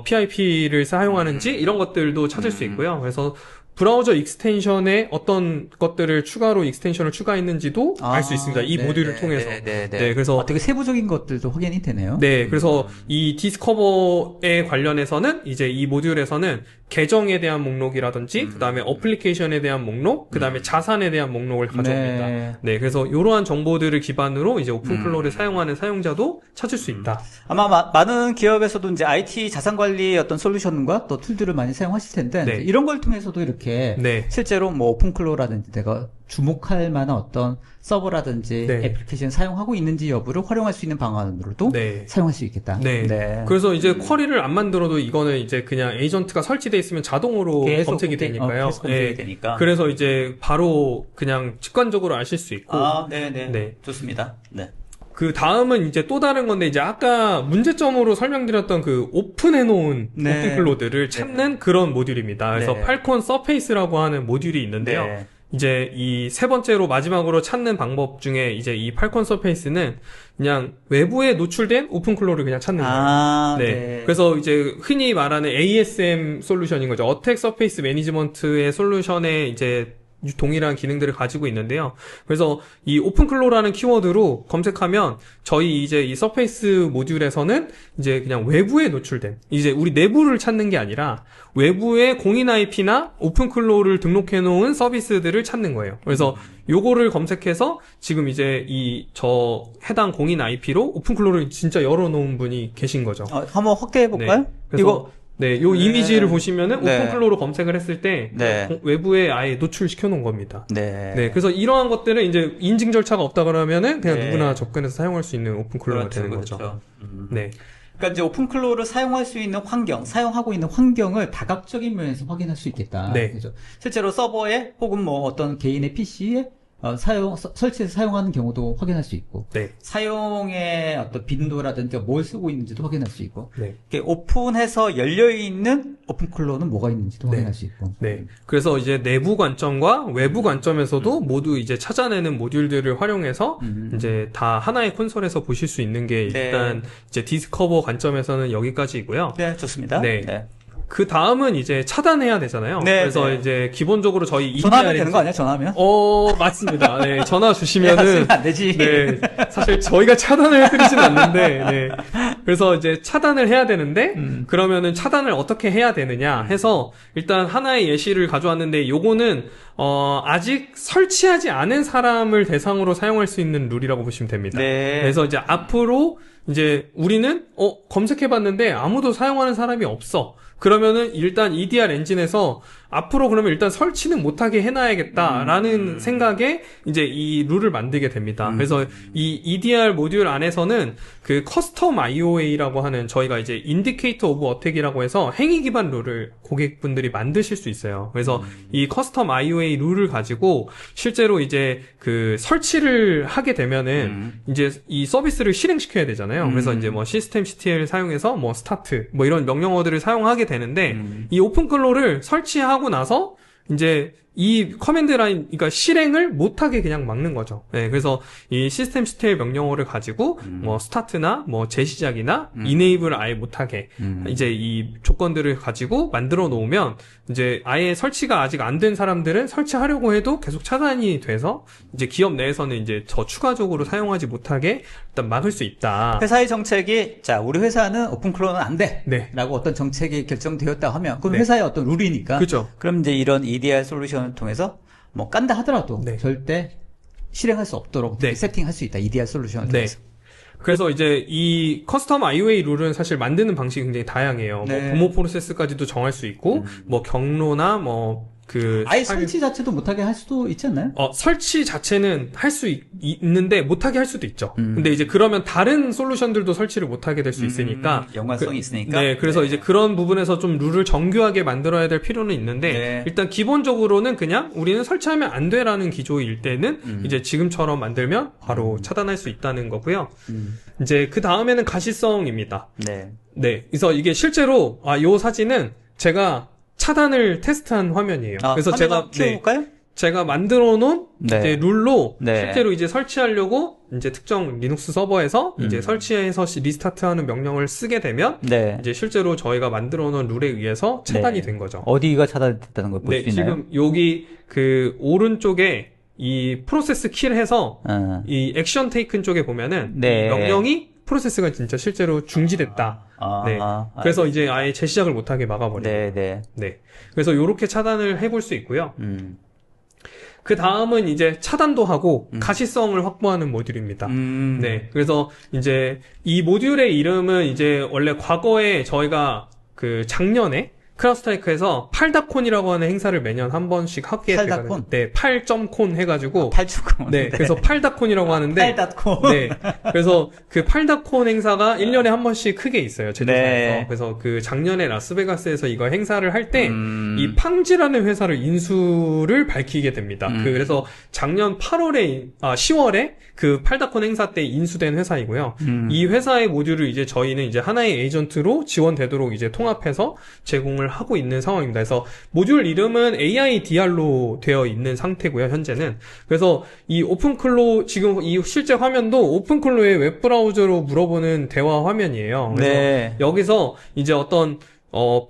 PIP를 사용하는지 이런 것들도 찾을 수 있고요. 그래서 브라우저 익스텐션에 어떤 것들을 추가로 익스텐션을 추가했는지도 알 수 있습니다. 이 모듈을 통해서. 네, 그래서 되게 세부적인 것들도 확인이 되네요. 네, 그래서 이 디스커버에 관련해서는 이제 이 모듈에서는 계정에 대한 목록이라든지 그다음에 어플리케이션에 대한 목록, 그다음에 자산에 대한 목록을 가져옵니다. 네, 그래서 이러한 정보들을 기반으로 이제 오픈클로우를 사용하는 사용자도 찾을 수 있다. 아마 많은 기업에서도 이제 IT 자산 관리 어떤 솔루션과 또 툴들을 많이 사용하실 텐데 네. 이런 걸 통해서도 이렇게 네. 실제로 뭐 오픈클로우라든지 내가 주목할 만한 어떤 서버라든지 네. 애플리케이션 사용하고 있는지 여부를 활용할 수 있는 방안으로도 네. 사용할 수 있겠다. 네. 그래서 이제 쿼리를 안 만들어도 이거는 이제 그냥 에이전트가 설치되어 있으면 자동으로 계속 검색이 되니까요. 계속 검색이 되니까. 그래서 이제 바로 그냥 직관적으로 아실 수 있고. 네네. 네. 좋습니다. 네. 그 다음은 이제 또 다른 건데 이제 아까 문제점으로 설명드렸던 그 오픈해놓은 네. 오픈클로드를 찾는 그런 모듈입니다. 그래서 네. 팔콘 서페이스라고 하는 모듈이 있는데요. 네. 이제 이 세 번째로 마지막으로 찾는 방법 중에 이제 이 팔콘 서페이스는 그냥 외부에 노출된 오픈클로우를 그냥 찾는 거예요. 네. 그래서 이제 흔히 말하는 ASM 솔루션인 거죠. 어택 서페이스 매니지먼트의 솔루션에 이제 동일한 기능들을 가지고 있는데요. 그래서 이 오픈클로우라는 키워드로 검색하면 저희 이제 이 서페이스 모듈에서는 이제 그냥 외부에 노출된 이제 우리 내부를 찾는 게 아니라 외부의 공인 IP나 오픈클로우를 등록해 놓은 서비스들을 찾는 거예요. 그래서 요거를 검색해서 지금 이제 이 저 해당 공인 IP로 오픈클로우를 진짜 열어 놓은 분이 계신 거죠. 한번 확대해 볼까요? 네. 그래서 이거 네, 요 이미지를 보시면은 네. 오픈플로우로 검색을 했을 때 네. 외부에 아예 노출시켜 놓은 겁니다. 네. 네, 그래서 이러한 것들은 이제 인증 절차가 없다 그러면은 그냥 네. 누구나 접근해서 사용할 수 있는 오픈클로우가 그렇죠, 되는 그렇죠. 거죠. 네, 그러니까 이제 오픈클로우를 사용할 수 있는 환경, 사용하고 있는 환경을 다각적인 면에서 확인할 수 있겠다. 네. 그죠? 실제로 서버에 혹은 뭐 어떤 개인의 PC에 설치해서 사용하는 경우도 확인할 수 있고, 네, 사용의 어떤 빈도라든지 뭘 쓰고 있는지도 확인할 수 있고, 네. 이렇게 오픈해서 열려있는 오픈클로우는 뭐가 있는지도 네. 확인할 수 있고. 네. 그래서 이제 내부 관점과 외부 관점에서도 모두 이제 찾아내는 모듈들을 활용해서 이제 다 하나의 콘솔에서 보실 수 있는 게 네. 일단 이제 디스커버 관점에서는 여기까지고요. 네, 좋습니다. 네. 그 다음은 이제 차단해야 되잖아요. 네, 그래서 네. 이제 기본적으로 저희 전화하면 EDR 되는 거 아니야, 전화하면? 맞습니다. 네, 전화 야, 주시면은 쓰면 안 되지. 네, 사실 저희가 차단을 해드리진 않는데, 네. 그래서 이제 차단을 해야 되는데, 그러면은 차단을 어떻게 해야 되느냐 해서, 일단 하나의 예시를 가져왔는데, 요거는, 아직 설치하지 않은 사람을 대상으로 사용할 수 있는 룰이라고 보시면 됩니다. 네. 그래서 이제 앞으로, 이제 우리는, 검색해봤는데 아무도 사용하는 사람이 없어. 그러면은 일단 EDR 엔진에서 앞으로 그러면 일단 설치는 못하게 해놔야겠다라는 생각에 이제 이 룰을 만들게 됩니다. 그래서 이 EDR 모듈 안에서는 그 커스텀 IOA라고 하는 저희가 이제 인디케이터 오브 어택이라고 해서 행위 기반 룰을 고객분들이 만드실 수 있어요. 그래서 이 커스텀 IOA 룰을 가지고 실제로 이제 그 설치를 하게 되면은 이제 이 서비스를 실행시켜야 되잖아요. 그래서 이제 뭐 시스템 CTL 사용해서 뭐 스타트 뭐 이런 명령어들을 사용하게 되는데 이 오픈클로를 설치하고 나서 이제 이 커맨드 라인, 그러니까 실행을 못하게 그냥 막는 거죠. 네, 그래서 이 시스템 CTL 명령어를 가지고 뭐 스타트나 뭐 재시작이나 이네이블을 아예 못하게 이제 이 조건들을 가지고 만들어 놓으면 이제 아예 설치가 아직 안 된 사람들은 설치하려고 해도 계속 차단이 돼서 이제 기업 내에서는 이제 저 추가적으로 사용하지 못하게 일단 막을 수 있다. 회사의 정책이, 자, 우리 회사는 오픈클로우는 안 돼. 네. 라고 어떤 정책이 결정되었다 하면, 그럼 네. 회사의 어떤 룰이니까. 그죠. 그럼 이제 이런 EDR 솔루션을 통해서 뭐 깐다 하더라도 네. 절대 실행할 수 없도록 네. 세팅할 수 있다. EDR 솔루션을 네. 통해서. 그래서 이제 이 커스텀 IOA 룰은 사실 만드는 방식이 굉장히 다양해요. 네. 뭐 부모 프로세스까지도 정할 수 있고, 뭐 경로나 뭐 아예 설치 자체도 못하게 할 수도 있지 않나요? 설치 자체는 할 수 있는데 못하게 할 수도 있죠. 근데 이제 그러면 다른 솔루션들도 설치를 못하게 될 수 있으니까. 연관성이 있으니까. 네, 그래서 이제 그런 부분에서 좀 룰을 정교하게 만들어야 될 필요는 있는데, 네. 일단 기본적으로는 그냥 우리는 설치하면 안 돼라는 기조일 때는 이제 지금처럼 만들면 바로 차단할 수 있다는 거고요. 이제 그 다음에는 가시성입니다. 네. 네, 그래서 이게 실제로, 요 사진은 제가 차단을 테스트한 화면이에요. 그래서 제가 키워볼까요? 제가 만들어 놓은 네. 이제 룰로 네. 실제로 이제 설치하려고 이제 특정 리눅스 서버에서 이제 설치해서 리스타트하는 명령을 쓰게 되면 네. 이제 실제로 저희가 만들어 놓은 룰에 의해서 차단이 된 거죠. 어디가 차단됐다는 걸 볼 수 네, 있나요? 지금 여기 그 오른쪽에 이 프로세스 키를 해서 이 액션 테이큰 쪽에 보면은 네. 이 명령이 프로세스가 진짜 실제로 중지됐다. 네. 그래서 이제 아예 재시작을 못하게 막아버려요. 네, 네. 네. 그래서 요렇게 차단을 해볼 수 있고요. 그 다음은 이제 차단도 하고 가시성을 확보하는 모듈입니다. 네. 그래서 이제 이 모듈의 이름은 이제 원래 과거에 저희가 그 작년에 크라우스트라이크에서 팔다콘이라고 하는 행사를 매년 한 번씩 하게 팔다콘? 되거든요. 네, 8.콘 해가지고. 8.9. 네, 그래서 팔다콘이라고 하는데. 팔다콘. 네. 그래서 그 팔다콘 행사가 1년에 한 번씩 크게 있어요. 제주도에서. 네. 그래서 그 작년에 라스베가스에서 이거 행사를 할 때, 이 팡지라는 회사를 인수를 밝히게 됩니다. 그래서 작년 10월에 그 팔다콘 행사 때 인수된 회사이고요. 이 회사의 모듈을 이제 저희는 이제 하나의 에이전트로 지원되도록 이제 통합해서 제공을 하고 있는 상황입니다. 그래서 모듈 이름은 AIDR로 되어 있는 상태고요, 현재는. 그래서 이 오픈클로, 지금 이 실제 화면도 오픈클로의 웹브라우저로 물어보는 대화 화면이에요. 그래서 네. 여기서 이제 어떤,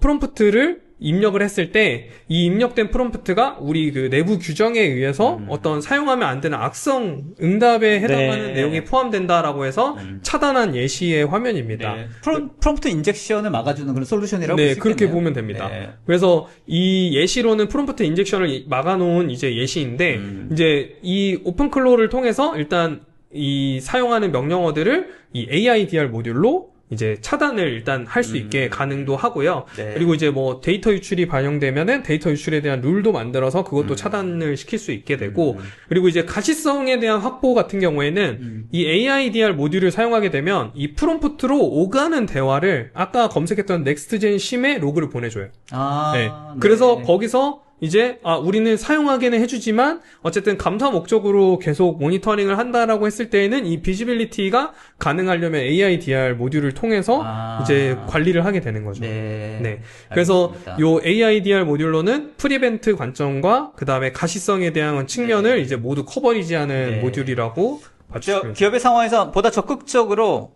프롬프트를 입력을 했을 때 이 입력된 프롬프트가 우리 그 내부 규정에 의해서 어떤 사용하면 안 되는 악성 응답에 해당하는 네. 내용이 포함된다라고 해서 차단한 예시의 화면입니다. 네. 프롬프트 인젝션을 막아주는 그런 솔루션이라고 네, 볼수 그렇게 있겠네요. 보면 됩니다. 네. 그래서 이 예시로는 프롬프트 인젝션을 막아놓은 이제 예시인데 이제 이 오픈클로를 통해서 일단 이 사용하는 명령어들을 이 AIDR 모듈로 이제 차단을 일단 할 수 있게 가능도 하고요. 네. 그리고 이제 뭐 데이터 유출이 반영되면은 데이터 유출에 대한 룰도 만들어서 그것도 차단을 시킬 수 있게 되고, 그리고 이제 가시성에 대한 확보 같은 경우에는 이 AIDR 모듈을 사용하게 되면 이 프롬프트로 오가는 대화를 아까 검색했던 넥스트젠 심의 로그를 보내줘요. 네. 그래서 거기서 이제 우리는 사용하게는 해주지만 어쨌든 감사 목적으로 계속 모니터링을 한다라고 했을 때에는 이 비지빌리티가 가능하려면 AIDR 모듈을 통해서 이제 관리를 하게 되는 거죠. 네. 그래서 알겠습니다. 요 AIDR 모듈로는 프리벤트 관점과 그 다음에 가시성에 대한 측면을 이제 모두 커버리지하는 네. 모듈이라고 봐주시면 기업의 상황에서 보다 적극적으로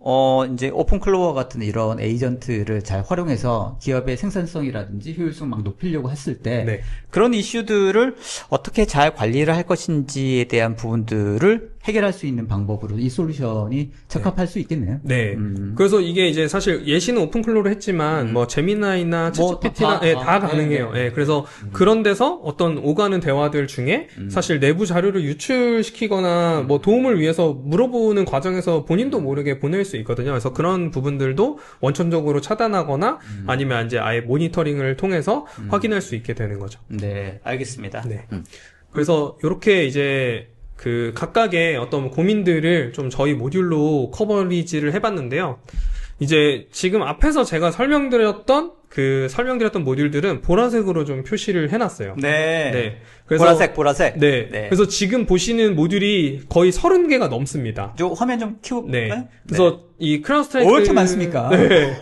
이제 오픈 클로버 같은 이런 에이전트를 잘 활용해서 기업의 생산성이라든지 효율성 막 높이려고 했을 때 네. 그런 이슈들을 어떻게 잘 관리를 할 것인지에 대한 부분들을 해결할 수 있는 방법으로 이 솔루션이 적합할 수 있겠네요. 네. 그래서 이게 이제 사실 예시는 오픈클로로 했지만 뭐 제미나이나 뭐 챗GPT나 다 가능해요. 네. 그래서 그런 데서 어떤 오가는 대화들 중에 사실 내부 자료를 유출시키거나 뭐 도움을 위해서 물어보는 과정에서 본인도 모르게 보낼 수 있거든요. 그래서 그런 부분들도 원천적으로 차단하거나 아니면 이제 아예 모니터링을 통해서 확인할 수 있게 되는 거죠. 네, 알겠습니다. 네. 그래서 이렇게 이제 그 각각의 어떤 고민들을 좀 저희 모듈로 커버리지를 해봤는데요. 이제 지금 앞에서 제가 설명드렸던 모듈들은 보라색으로 좀 표시를 해놨어요. 네. 그래서 보라색. 네. 네. 그래서 지금 보시는 모듈이 거의 30개가 넘습니다. 저 화면 좀 키워볼까요? 네. 그래서 이 크라운 스트라이크. 왜 이렇게 많습니까? 네.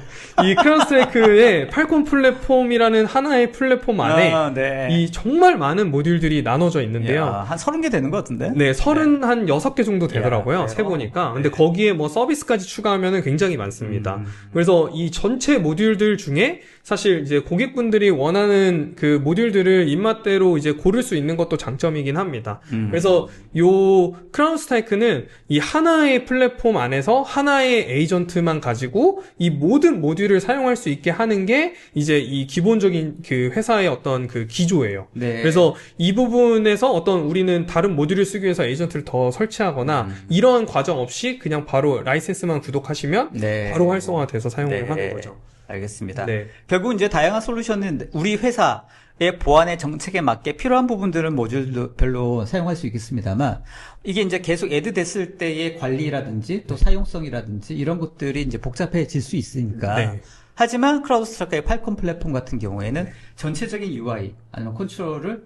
이 크라운 스트라이크의 팔콘 플랫폼이라는 하나의 플랫폼 안에 네. 이 정말 많은 모듈들이 나눠져 있는데요. 한 30개 되는 것 같은데? 네, 36개 정도 되더라고요. 야, 세보니까. 네. 근데 거기에 뭐 서비스까지 추가하면은 굉장히 많습니다. 그래서 이 전체 모듈들 중에 사실 이제 고객분들이 원하는 그 모듈들을 입맛대로 이제 고를 수 있는 것도 장점이긴 합니다. 그래서 요 크라운 스트라이크는 이 하나의 플랫폼 안에서 하나의 에이전트만 가지고 이 모든 모듈을 사용할 수 있게 하는 게 이제 이 기본적인 그 회사의 어떤 그 기조예요. 네. 그래서 이 부분에서 어떤 우리는 다른 모듈을 쓰기 위해서 에이전트를 더 설치하거나 이러한 과정 없이 그냥 바로 라이센스만 구독하시면 네. 바로 활성화돼서 사용을 네. 하는 거죠. 알겠습니다. 네. 결국 이제 다양한 솔루션은 우리 회사의 보안의 정책에 맞게 필요한 부분들은 모듈별로 사용할 수 있겠습니다만 이게 이제 계속 애드됐을 때의 관리라든지 또 사용성이라든지 이런 것들이 이제 복잡해질 수 있으니까. 네. 하지만 크라우드스트라크의 팔콘 플랫폼 같은 경우에는 전체적인 UI 아니면 컨트롤을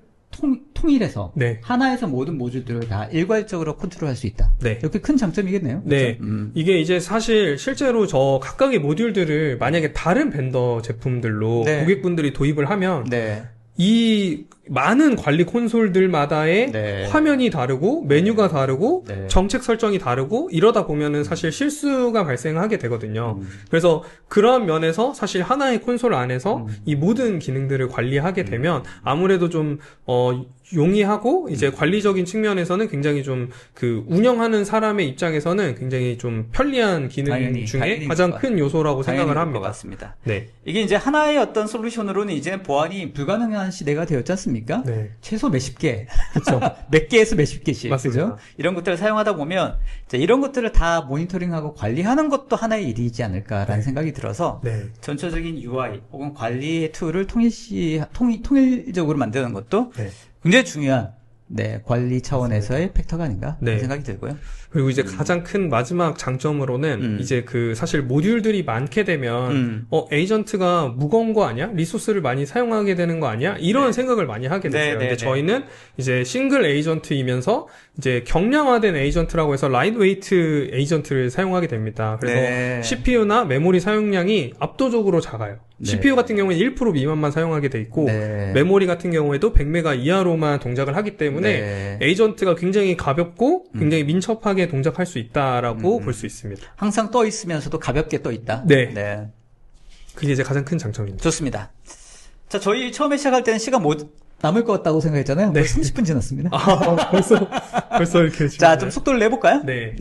통일해서 네. 하나에서 모든 모듈들을 다 일괄적으로 컨트롤할 수 있다. 네. 이렇게 큰 장점이겠네요. 네. 그렇죠? 이게 이제 사실 실제로 저 각각의 모듈들을 만약에 다른 벤더 제품들로 네. 고객분들이 도입을 하면 네. 이 많은 관리 콘솔들마다의 네. 화면이 다르고 메뉴가 다르고 네. 정책 설정이 다르고 이러다 보면은 사실 실수가 발생하게 되거든요. 그래서 그런 면에서 사실 하나의 콘솔 안에서 이 모든 기능들을 관리하게 되면 아무래도 좀 용이하고 이제 관리적인 측면에서는 굉장히 좀 그 운영하는 사람의 입장에서는 굉장히 좀 편리한 기능 당연히 중에 가장 큰 요소라고 생각을 것 합니다. 같습니다. 네. 이게 이제 하나의 어떤 솔루션으로는 이제 보안이 불가능한 시대가 되었지 않습니까? 네. 최소 몇십 개, 그렇죠? 몇 개에서 몇십 개씩, 맞습니다. 그죠? 이런 것들을 사용하다 보면 이제 이런 것들을 다 모니터링하고 관리하는 것도 하나의 일이지 않을까라는 생각이 들어서 네. 전체적인 UI 혹은 관리의 툴을 통일적으로 만드는 것도 네. 굉장히 중요한 관리 차원에서의 팩터가 아닌가 네. 그런 생각이 들고요. 그리고 이제 가장 큰 마지막 장점으로는 이제 그 사실 모듈들이 많게 되면 에이전트가 무거운 거 아니야? 리소스를 많이 사용하게 되는 거 아니야? 이런 생각을 많이 하게 됐어요. 근데 저희는 이제 싱글 에이전트이면서 이제 경량화된 에이전트라고 해서 라이트웨이트 에이전트를 사용하게 됩니다. 그래서 CPU나 메모리 사용량이 압도적으로 작아요. CPU 같은 경우는 1% 미만만 사용하게 돼 있고 메모리 같은 경우에도 100메가 이하로만 동작을 하기 때문에 에이전트가 굉장히 가볍고 굉장히 민첩하게 동작할 수 있다라고 볼 수 있습니다. 항상 떠 있으면서도 가볍게 떠 있다. 네. 그게 이제 가장 큰 장점입니다. 좋습니다. 자, 저희 처음에 시작할 때는 시간 못 남을 것 같다고 생각했잖아요. 네. 30분 지났습니다. 벌써 이렇게 자, 좀 속도를 내볼까요? 네.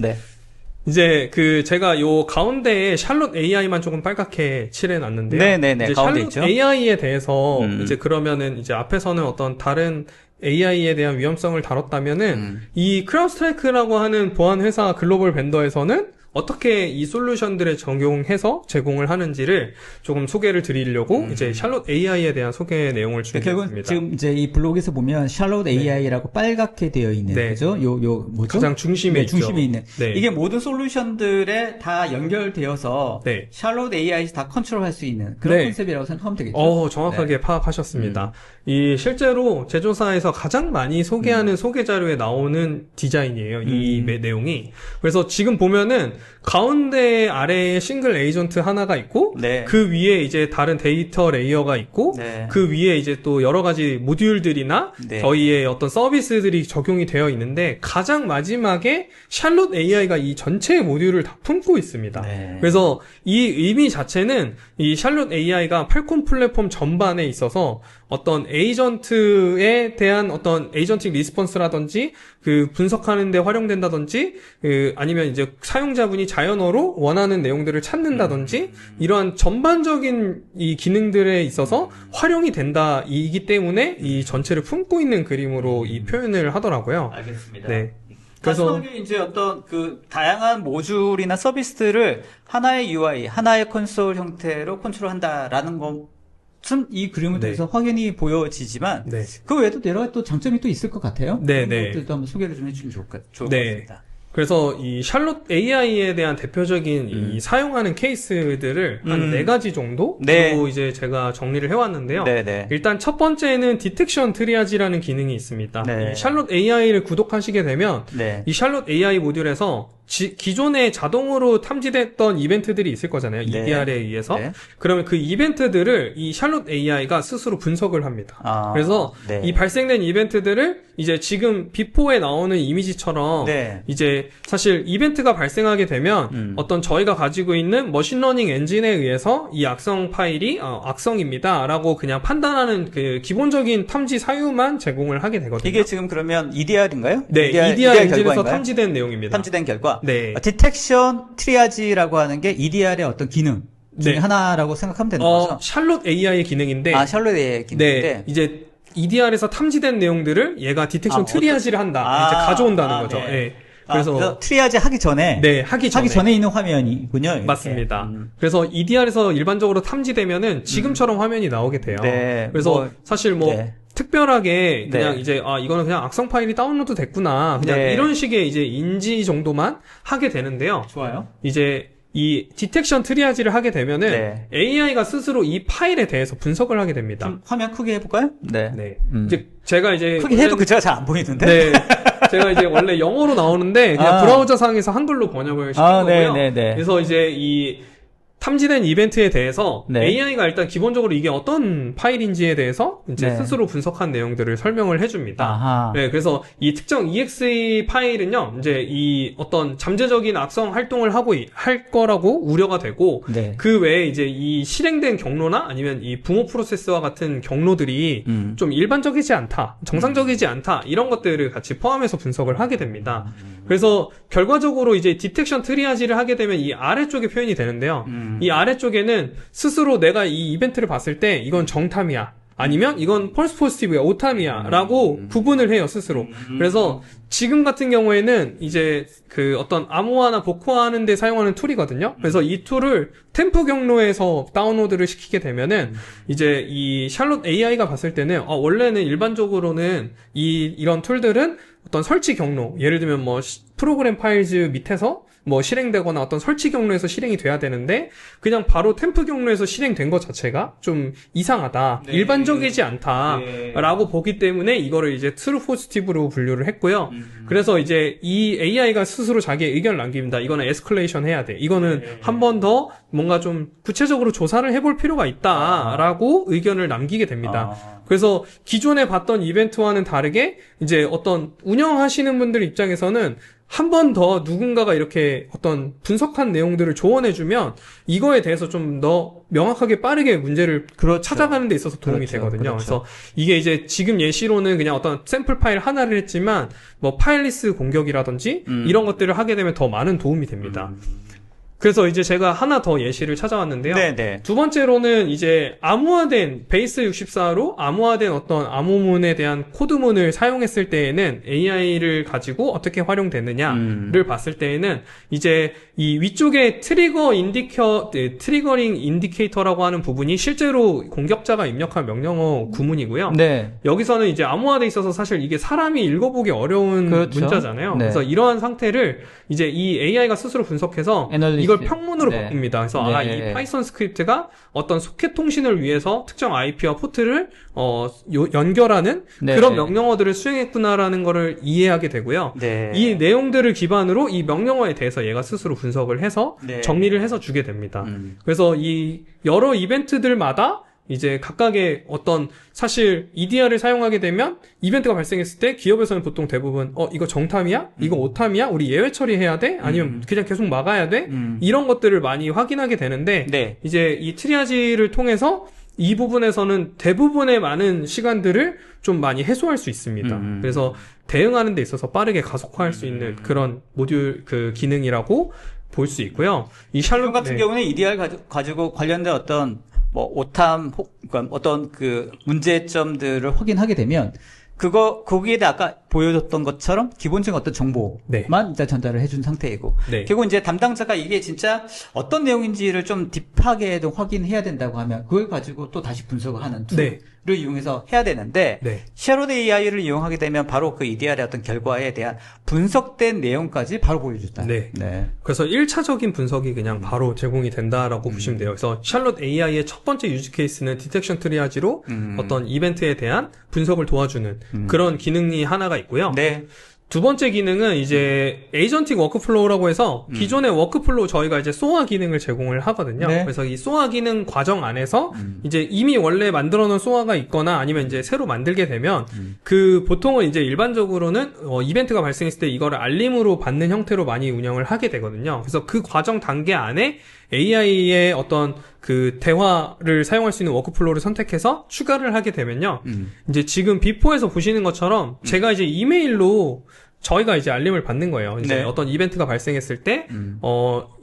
이제 제가 요 가운데에 샬롯 AI만 조금 빨갛게 칠해놨는데요. 네네네. 이제 가운데 샬롯 있죠. AI에 대해서 이제 그러면은 이제 앞에서는 어떤 다른 AI에 대한 위험성을 다뤘다면은 이 크라우드스트라이크라고 하는 보안 회사 글로벌 벤더에서는 어떻게 이 솔루션들에 적용해서 제공을 하는지를 조금 소개를 드리려고 이제 샬롯 AI에 대한 소개 내용을 결국은 준비했습니다. 지금 이제 이 블로그에서 보면 샬롯 AI라고 빨갛게 되어 있는 네. 그죠? 요 뭐죠? 가장 중심에 네, 있죠. 중심에 있는 네. 이게 모든 솔루션들에 다 연결되어서 네. 샬롯 AI 다 컨트롤할 수 있는 그런 네. 컨셉이라고 생각하면 되겠죠. 정확하게 파악하셨습니다. 이 실제로 제조사에서 가장 많이 소개하는 소개 자료에 나오는 디자인이에요. 이 내용이. 그래서 지금 보면은 가운데 아래에 싱글 에이전트 하나가 있고 네. 그 위에 이제 다른 데이터 레이어가 있고 네. 그 위에 이제 또 여러 가지 모듈들이나 네. 저희의 어떤 서비스들이 적용이 되어 있는데 가장 마지막에 샬롯 AI가 이 전체 모듈을 다 품고 있습니다. 네. 그래서 이 의미 자체는 이 샬롯 AI가 팔콘 플랫폼 전반에 있어서 어떤 에이전트에 대한 어떤 에이전틱 리스폰스라든지 그 분석하는 데 활용된다든지 아니면 이제 사용자분이 자연어로 원하는 내용들을 찾는다든지 이러한 전반적인 이 기능들에 있어서 활용이 된다 이기 때문에 이 전체를 품고 있는 그림으로 이 표현을 하더라고요. 알겠습니다. 네. 그래서 그래서 이제 어떤 그 다양한 모듈이나 서비스들을 하나의 UI, 하나의 콘솔 형태로 컨트롤한다라는 것은 이 그림을 네. 통해서 확연히 보여지지만 네. 그 외에도 여러 가지 또 장점이 또 있을 것 같아요. 네, 그런 네. 것들도 한번 소개를 좀 해주면 좋을 것 네. 같습니다. 그래서 이 샬롯 AI에 대한 대표적인 이 사용하는 케이스들을 한 4가지 정도로 네. 이제 제가 정리를 해왔는데요. 네네. 일단 첫 번째는 디텍션 트리아지라는 기능이 있습니다. 네. 이 샬롯 AI를 구독하시게 되면 네. 이 샬롯 AI 모듈에서 기존에 자동으로 탐지됐던 이벤트들이 있을 거잖아요. 네. EDR에 의해서. 네. 그러면 그 이벤트들을 이 샬롯 AI가 스스로 분석을 합니다. 아, 그래서 네. 이 발생된 이벤트들을 이제 지금 비포에 나오는 이미지처럼 네. 이제 사실 이벤트가 발생하게 되면 어떤 저희가 가지고 있는 머신러닝 엔진에 의해서 이 악성 파일이 악성입니다 라고 그냥 판단하는 그 기본적인 탐지 사유만 제공을 하게 되거든요. 이게 지금 그러면 EDR인가요? 네, EDR 엔진에서 결과인가요? 탐지된 내용입니다. 탐지된 결과. 네. 디텍션 트리아지라고 하는 게 EDR의 어떤 기능 중에 네. 하나라고 생각하면 되는 거죠. 샬롯 AI의 기능인데 샬롯 AI 기능인데. 네, 이제 EDR에서 탐지된 내용들을 얘가 디텍션 트리아지를 한다. 이제 가져온다는 거죠. 네. 네. 그래서 트리아지 하기 전에 네, 하기 전에 있는 화면이군요. 이렇게. 맞습니다. 그래서 EDR에서 일반적으로 탐지되면은 지금처럼 화면이 나오게 돼요. 네, 그래서 사실 네. 특별하게 그냥 네. 이제 이거는 그냥 악성 파일이 다운로드 됐구나. 그냥 네. 이런 식의 이제 인지 정도만 하게 되는데요. 좋아요. 이제 이 디텍션 트리아지를 하게 되면은 네. AI가 스스로 이 파일에 대해서 분석을 하게 됩니다. 좀 화면 크게 해볼까요? 네. 네. 이제 제가 이제 크게 해도 그제가 잘 안 보이는데. 네. 제가 이제 원래 영어로 나오는데 그냥 브라우저 상에서 한글로 번역을 시킨 거고요. 네. 그래서 이제 이 탐지된 이벤트에 대해서 네. AI가 일단 기본적으로 이게 어떤 파일인지에 대해서 이제 네. 스스로 분석한 내용들을 설명을 해줍니다. 아하. 네, 그래서 이 특정 EXE 파일은요, 이제 이 어떤 잠재적인 악성 활동을 할 거라고 우려가 되고, 네. 그 외에 이제 이 실행된 경로나 아니면 이 붕어 프로세스와 같은 경로들이 좀 일반적이지 않다, 정상적이지 않다, 이런 것들을 같이 포함해서 분석을 하게 됩니다. 그래서 결과적으로 이제 디텍션 트리아지를 하게 되면 이 아래쪽에 표현이 되는데요. 이 아래쪽에는 스스로 내가 이 이벤트를 봤을 때 이건 정탐이야. 아니면 이건 펄스 포지티브야, 오탐이야 라고 구분을 해요, 스스로. 그래서 지금 같은 경우에는 이제 그 어떤 암호화나 복호화하는 데 사용하는 툴이거든요. 그래서 이 툴을 템프 경로에서 다운로드를 시키게 되면은 이제 이 샬롯 AI가 봤을 때는 원래는 일반적으로는 이런 툴들은 어떤 설치 경로, 예를 들면 뭐 프로그램 파일즈 밑에서 뭐 실행되거나 어떤 설치 경로에서 실행이 돼야 되는데 그냥 바로 템프 경로에서 실행된 것 자체가 좀 이상하다, 네. 일반적이지 않다라고 보기 때문에 이거를 이제 트루 포지티브로 분류를 했고요. 그래서 이제 이 AI가 스스로 자기의 의견을 남깁니다. 이거는 에스컬레이션 해야 돼. 이거는 한 번 더 뭔가 좀 구체적으로 조사를 해볼 필요가 있다라고 의견을 남기게 됩니다. 그래서 기존에 봤던 이벤트와는 다르게 이제 어떤 운영하시는 분들 입장에서는 한 번 더 누군가가 이렇게 어떤 분석한 내용들을 조언해주면 이거에 대해서 좀 더 명확하게 빠르게 문제를 찾아가는 데 있어서 도움이 되거든요. 그래서 이게 이제 지금 예시로는 그냥 어떤 샘플 파일 하나를 했지만 뭐 파일리스 공격이라든지 이런 것들을 하게 되면 더 많은 도움이 됩니다. 그래서 이제 제가 하나 더 예시를 찾아왔는데요. 네네. 두 번째로는 이제 암호화된 베이스 64로 암호화된 어떤 암호문에 대한 코드문을 사용했을 때에는 AI를 가지고 어떻게 활용되느냐를 봤을 때에는 이제 이 위쪽에 트리거링 인디케이터라고 하는 부분이 실제로 공격자가 입력한 명령어 구문이고요. 네. 여기서는 이제 암호화돼 있어서 사실 이게 사람이 읽어보기 어려운 그렇죠. 문자잖아요. 네. 그래서 이러한 상태를 이제 이 AI가 스스로 분석해서 애널리시스. 이걸 평문으로 네. 바꿉니다. 그래서 네. 이 파이썬 스크립트가 어떤 소켓 통신을 위해서 특정 IP와 포트를 연결하는 네. 그런 명령어들을 수행했구나라는 거를 이해하게 되고요. 네. 이 내용들을 기반으로 이 명령어에 대해서 얘가 스스로 분석을 해서 네. 정리를 해서 주게 됩니다. 그래서 이 여러 이벤트들마다 이제 각각의 어떤 사실 EDR을 사용하게 되면 이벤트가 발생했을 때 기업에서는 보통 대부분 이거 정탐이야? 이거 오탐이야? 우리 예외 처리해야 돼? 아니면 그냥 계속 막아야 돼? 이런 것들을 많이 확인하게 되는데 네. 이제 이 트리아지를 통해서 이 부분에서는 대부분의 많은 시간들을 좀 많이 해소할 수 있습니다. 그래서 대응하는 데 있어서 빠르게 가속화할 수 있는 그런 모듈 그 기능이라고 볼 수 있고요. 이 샬롯 같은 경우는 EDR 가지고 관련된 어떤 뭐 오탐 그러니까 어떤 그 문제점들을 확인하게 되면 거기에 대해 아까 보여줬던 것처럼 기본적인 어떤 정보만 네. 일단 전달을 해준 상태이고 네. 결국 이제 담당자가 이게 진짜 어떤 내용인지를 좀 딥하게 좀 확인해야 된다고 하면 그걸 가지고 또 다시 분석을 하는 툴을 네. 이용해서 해야 되는데 네. 샤롯 AI를 이용하게 되면 바로 그 EDR의 어떤 결과에 대한 분석된 내용까지 바로 보여준다. 네. 네. 그래서 1차적인 분석이 그냥 바로 제공이 된다라고 보시면 돼요. 그래서 샬롯 AI의 첫 번째 유즈 케이스는 디텍션 트리아지로 어떤 이벤트에 대한 분석을 도와주는 그런 기능이 하나가 있고요. 네. 두 번째 기능은 이제 에이전틱 워크플로우라고 해서 기존의 워크플로우 저희가 이제 소아 기능을 제공을 하거든요. 네. 그래서 이 소아 기능 과정 안에서 이제 이미 원래 만들어 놓은 소아가 있거나 아니면 이제 새로 만들게 되면 그 보통은 이제 일반적으로는 이벤트가 발생했을 때 이거를 알림으로 받는 형태로 많이 운영을 하게 되거든요. 그래서 그 과정 단계 안에 AI의 어떤 그 대화를 사용할 수 있는 워크플로우를 선택해서 추가를 하게 되면요. 이제 지금 비포에서 보시는 것처럼 제가 이제 이메일로 저희가 이제 알림을 받는 거예요. 이제 네. 어떤 이벤트가 발생했을 때,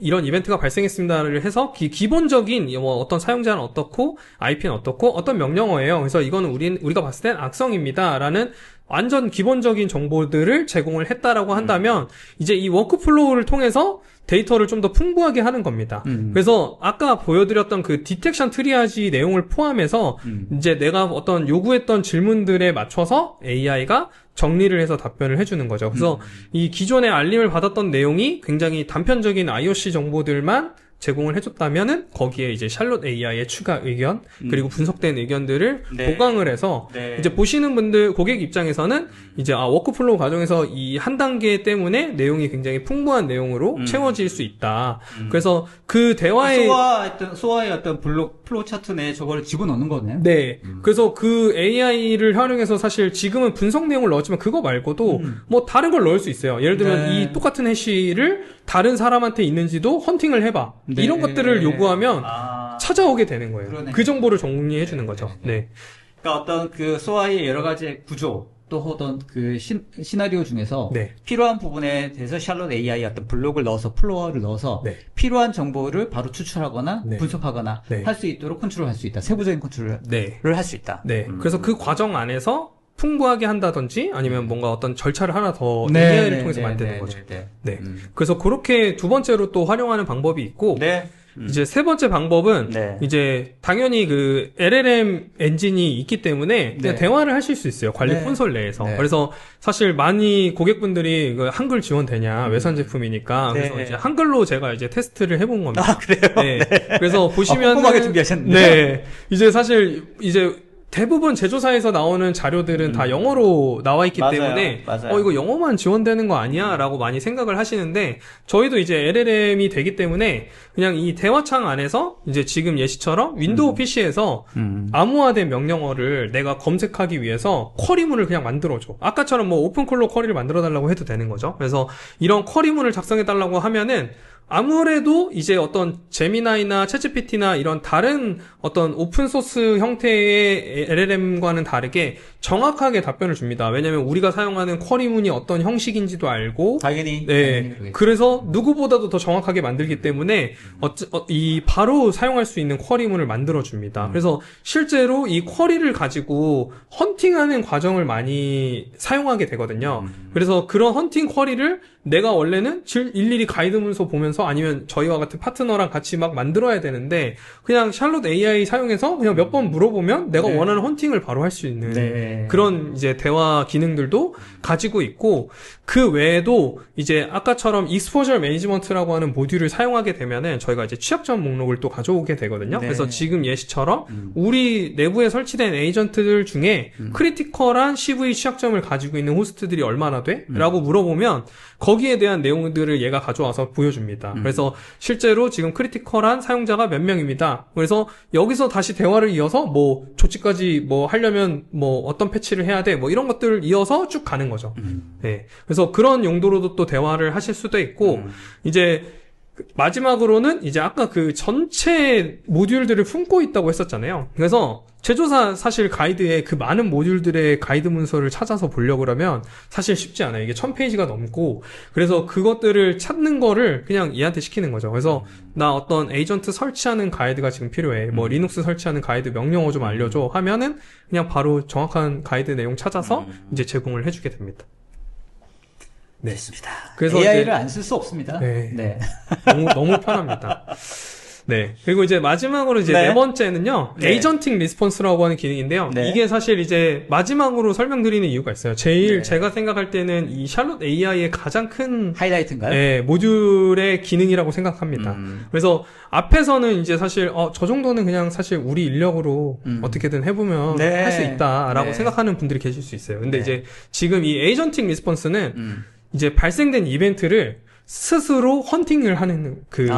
이런 이벤트가 발생했습니다를 해서 기본적인 어떤 사용자는 어떻고, IP는 어떻고, 어떤 명령어예요. 그래서 이거는 우리가 봤을 땐 악성입니다라는 완전 기본적인 정보들을 제공을 했다라고 한다면, 이제 이 워크플로우를 통해서 데이터를 좀 더 풍부하게 하는 겁니다. 그래서 아까 보여드렸던 그 디텍션 트리아지 내용을 포함해서 이제 내가 어떤 요구했던 질문들에 맞춰서 AI가 정리를 해서 답변을 해주는 거죠. 그래서 이 기존에 알림을 받았던 내용이 굉장히 단편적인 IOC 정보들만 제공을 해줬다면은 거기에 이제 샬롯 AI의 추가 의견 그리고 분석된 의견들을 네. 보강을 해서 네. 이제 보시는 분들 고객 입장에서는 이제 워크플로우 과정에서 이 한 단계 때문에 내용이 굉장히 풍부한 내용으로 채워질 수 있다. 그래서 그 대화의 소아의 어떤 플로우 차트 내에 저거를 집어넣는 거네요. 네. 그래서 그 AI를 활용해서 사실 지금은 분석 내용을 넣었지만 그거 말고도 뭐 다른 걸 넣을 수 있어요. 예를 들면 네. 이 똑같은 해시를 다른 사람한테 있는지도 헌팅을 해봐. 네. 이런 것들을 요구하면 찾아오게 되는 거예요. 그러네요. 그 정보를 정리해 주는 거죠. 네. 그러니까 어떤 그 소아의 여러 가지 구조 또 어떤 그 시나리오 중에서 네. 필요한 부분에 대해서 샬롯 AI 어떤 블록을 넣어서 플로어를 넣어서 네. 필요한 정보를 바로 추출하거나 네. 분석하거나 네. 할 수 있도록 컨트롤할 수 있다. 세부적인 컨트롤을 네. 할 수 있다. 네. 그래서 그 과정 안에서 풍부하게 한다든지 아니면 뭔가 어떤 절차를 하나 더 네, AI를 네, 통해서 네, 만드는 네, 거죠. 네, 네. 그래서 그렇게 두 번째로 또 활용하는 방법이 있고 네. 이제 세 번째 방법은 네. 이제 당연히 그 LLM 엔진이 있기 때문에 그냥 네. 대화를 하실 수 있어요. 관리 네. 콘솔 내에서. 네. 그래서 사실 많이 고객분들이 그 한글 지원되냐 외산 제품이니까 네. 그래서 이제 한글로 제가 이제 테스트를 해본 겁니다. 아, 그래요? 네. 그래서 보시면 꼼꼼하게 준비하셨네요. 네. 이제 사실 이제 대부분 제조사에서 나오는 자료들은 다 영어로 나와 있기 맞아요. 때문에 맞아요. 이거 영어만 지원되는 거 아니야? 라고 많이 생각을 하시는데 저희도 이제 LLM이 되기 때문에 그냥 이 대화창 안에서 이제 지금 예시처럼 윈도우 PC에서 암호화된 명령어를 내가 검색하기 위해서 쿼리문을 그냥 만들어줘. 아까처럼 뭐 오픈콜로 쿼리를 만들어달라고 해도 되는 거죠. 그래서 이런 쿼리문을 작성해달라고 하면은 아무래도 이제 어떤 제미나이나 챗GPT나 이런 다른 어떤 오픈소스 형태의 LLM과는 다르게 정확하게 답변을 줍니다. 왜냐면 우리가 사용하는 쿼리문이 어떤 형식인지도 알고, 당연히. 네. 그래서 누구보다도 더 정확하게 만들기 때문에 이 바로 사용할 수 있는 쿼리문을 만들어 줍니다. 그래서 실제로 이 쿼리를 가지고 헌팅하는 과정을 많이 사용하게 되거든요. 그래서 그런 헌팅 쿼리를 내가 원래는 일일이 가이드 문서 보면서 아니면 저희와 같은 파트너랑 같이 막 만들어야 되는데 그냥 샬롯 AI 사용해서 그냥 몇 번 물어보면 내가 원하는 헌팅을 바로 할 수 있는 그런 이제 대화 기능들도 가지고 있고, 그 외에도 이제 아까처럼 익스포저 매니지먼트라고 하는 모듈을 사용하게 되면은 저희가 이제 취약점 목록을 또 가져오게 되거든요. 그래서 지금 예시처럼 우리 내부에 설치된 에이전트들 중에 크리티컬한 CV 취약점을 가지고 있는 호스트들이 얼마나 돼? 라고 물어보면 거기에 대한 내용들을 얘가 가져와서 보여줍니다. 그래서 실제로 지금 크리티컬한 사용자가 몇 명입니다. 그래서 여기서 다시 대화를 이어서 뭐 조치까지 뭐 하려면 뭐 어떤 패치를 해야 돼? 뭐 이런 것들을 이어서 쭉 가는 거죠. 네. 그래서 그런 용도로도 또 대화를 하실 수도 있고, 이제 마지막으로는 이제 아까 그 전체 모듈들을 품고 있다고 했었잖아요. 그래서 제조사 사실 가이드에 그 많은 모듈들의 가이드 문서를 찾아서 보려고 그러면 사실 쉽지 않아요. 이게 1000페이지가 넘고, 그래서 그것들을 찾는 거를 그냥 얘한테 시키는 거죠. 그래서 나 어떤 에이전트 설치하는 가이드가 지금 필요해. 뭐 리눅스 설치하는 가이드 명령어 좀 알려줘 하면은 그냥 바로 정확한 가이드 내용 찾아서 이제 제공을 해주게 됩니다. 네. 좋습니다. 그래서 AI를 안 쓸 수 없습니다. 네. 너무 편합니다. 네. 그리고 이제 마지막으로 이제 네 번째는요. 에이전팅 리스폰스라고 하는 기능인데요. 이게 사실 이제 마지막으로 설명드리는 이유가 있어요. 제일 제가 생각할 때는 이 샬롯 AI의 가장 큰 하이라이트인가요? 네, 모듈의 기능이라고 생각합니다. 그래서 앞에서는 이제 사실 저 정도는 그냥 사실 우리 인력으로 어떻게든 해보면 할 수 있다라고 생각하는 분들이 계실 수 있어요. 근데 이제 지금 이 에이전팅 리스폰스는 이제 발생된 이벤트를 스스로 헌팅을 하는 그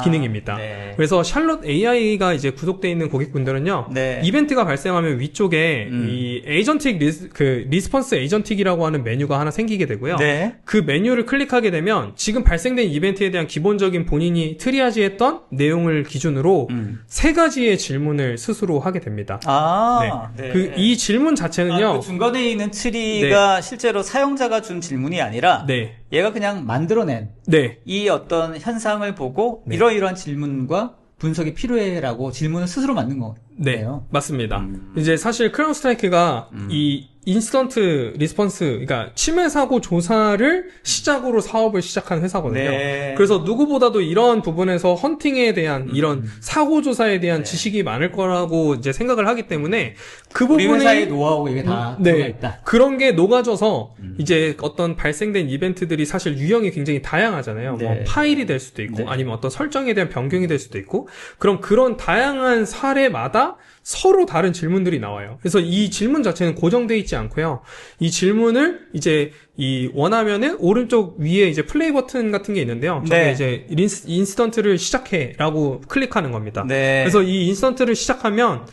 기능입니다. 그래서 샬롯 AI가 이제 구독되어 있는 고객분들은요, 이벤트가 발생하면 위쪽에 이 에이전틱 리스폰스 에이전틱이라고 하는 메뉴가 하나 생기게 되고요. 그 메뉴를 클릭하게 되면 지금 발생된 이벤트에 대한 기본적인 본인이 트리아지했던 내용을 기준으로 3가지의 질문을 스스로 하게 됩니다. 이 질문 자체는요, 그 중간에 있는 트리가 실제로 사용자가 준 질문이 아니라 얘가 그냥 만들어낸 이 어떤 현상을 보고 이러이러한 질문과 분석이 필요해라고 질문을 스스로 만든 거예요. 네, 맞습니다. 이제 사실 크라운 스트라이크가 이 인스턴트 리스폰스, 그러니까 침해 사고 조사를 시작으로 사업을 시작한 회사거든요. 그래서 누구보다도 이런 부분에서 헌팅에 대한 이런 사고 조사에 대한 지식이 많을 거라고 이제 생각을 하기 때문에 그 부분에 우리 회사의 노하우 이게 다 들어가 있다. 그런 게 녹아져서 이제 어떤 발생된 이벤트들이 사실 유형이 굉장히 다양하잖아요. 뭐 파일이 될 수도 있고 아니면 어떤 설정에 대한 변경이 될 수도 있고, 그럼 그런 다양한 사례마다 서로 다른 질문들이 나와요. 그래서 이 질문 자체는 고정되어 있지 않고요. 이 질문을 이제 원하면은 오른쪽 위에 이제 플레이 버튼 같은 게 있는데요. 저게 이제 인스턴트를 시작해라고 클릭하는 겁니다. 그래서 이 인스턴트를 시작하면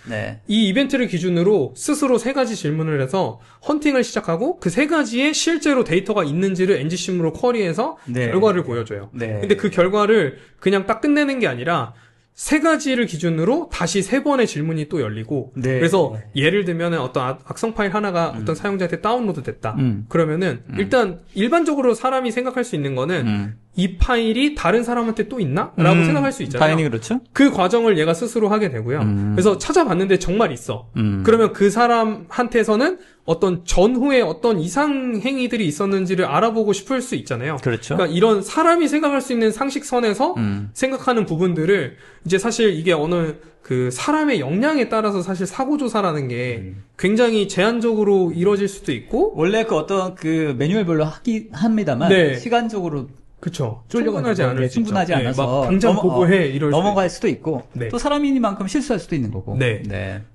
이 이벤트를 기준으로 스스로 3가지 질문을 해서 헌팅을 시작하고 그 3가지에 실제로 데이터가 있는지를 엔지심으로 쿼리해서 결과를 보여줘요. 근데 그 결과를 그냥 딱 끝내는 게 아니라 3가지를 기준으로 다시 3번의 질문이 또 열리고, 그래서 예를 들면은 어떤 악성 파일 하나가 어떤 사용자한테 다운로드 됐다. 그러면은 일단 일반적으로 사람이 생각할 수 있는 거는 이 파일이 다른 사람한테 또 있나? 라고 생각할 수 있잖아요. 당연히 그렇죠. 그 과정을 얘가 스스로 하게 되고요. 그래서 찾아봤는데 정말 있어. 그러면 그 사람한테서는 어떤 전후에 어떤 이상 행위들이 있었는지를 알아보고 싶을 수 있잖아요. 그렇죠. 그러니까 이런 사람이 생각할 수 있는 상식선에서 생각하는 부분들을 이제 사실 이게 어느 그 사람의 역량에 따라서 사실 사고조사라는 게 굉장히 제한적으로 이루어질 수도 있고, 원래 그 어떤 그 매뉴얼별로 합니다만 시간적으로 그쵸. 충분하지 않을 수 충분하지 있죠. 않아서 막 당장 보고해 이럴 넘어갈 수도 있고 또 사람이니만큼 실수할 수도 있는 거고.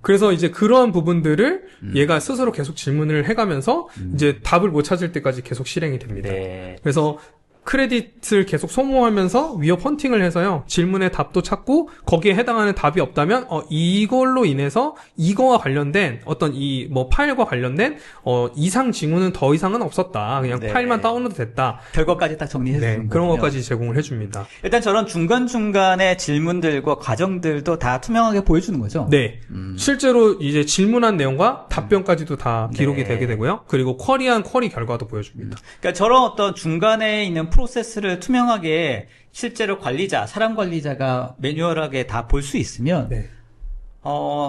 그래서 이제 그러한 부분들을 얘가 스스로 계속 질문을 해가면서 이제 답을 못 찾을 때까지 계속 실행이 됩니다. 그래서 크레딧을 계속 소모하면서 위협 헌팅을 해서요. 질문에 답도 찾고 거기에 해당하는 답이 없다면 이걸로 인해서 이거와 관련된 어떤 이 뭐 파일과 관련된 이상 징후는 더 이상은 없었다. 그냥 네. 파일만 다운로드 됐다. 결과까지 딱 정리해 네, 주는 그런 거군요. 것까지 제공을 해줍니다. 일단 저런 중간중간의 질문들과 과정들도 다 투명하게 보여주는 거죠? 네. 실제로 이제 질문한 내용과 답변까지도 다 기록이 네. 되게 되고요. 그리고 쿼리한 쿼리 결과도 보여줍니다. 그러니까 저런 어떤 중간에 있는 프로세스를 투명하게 실제로 관리자, 사람 관리자가 매뉴얼하게 다 볼 수 있으면 네.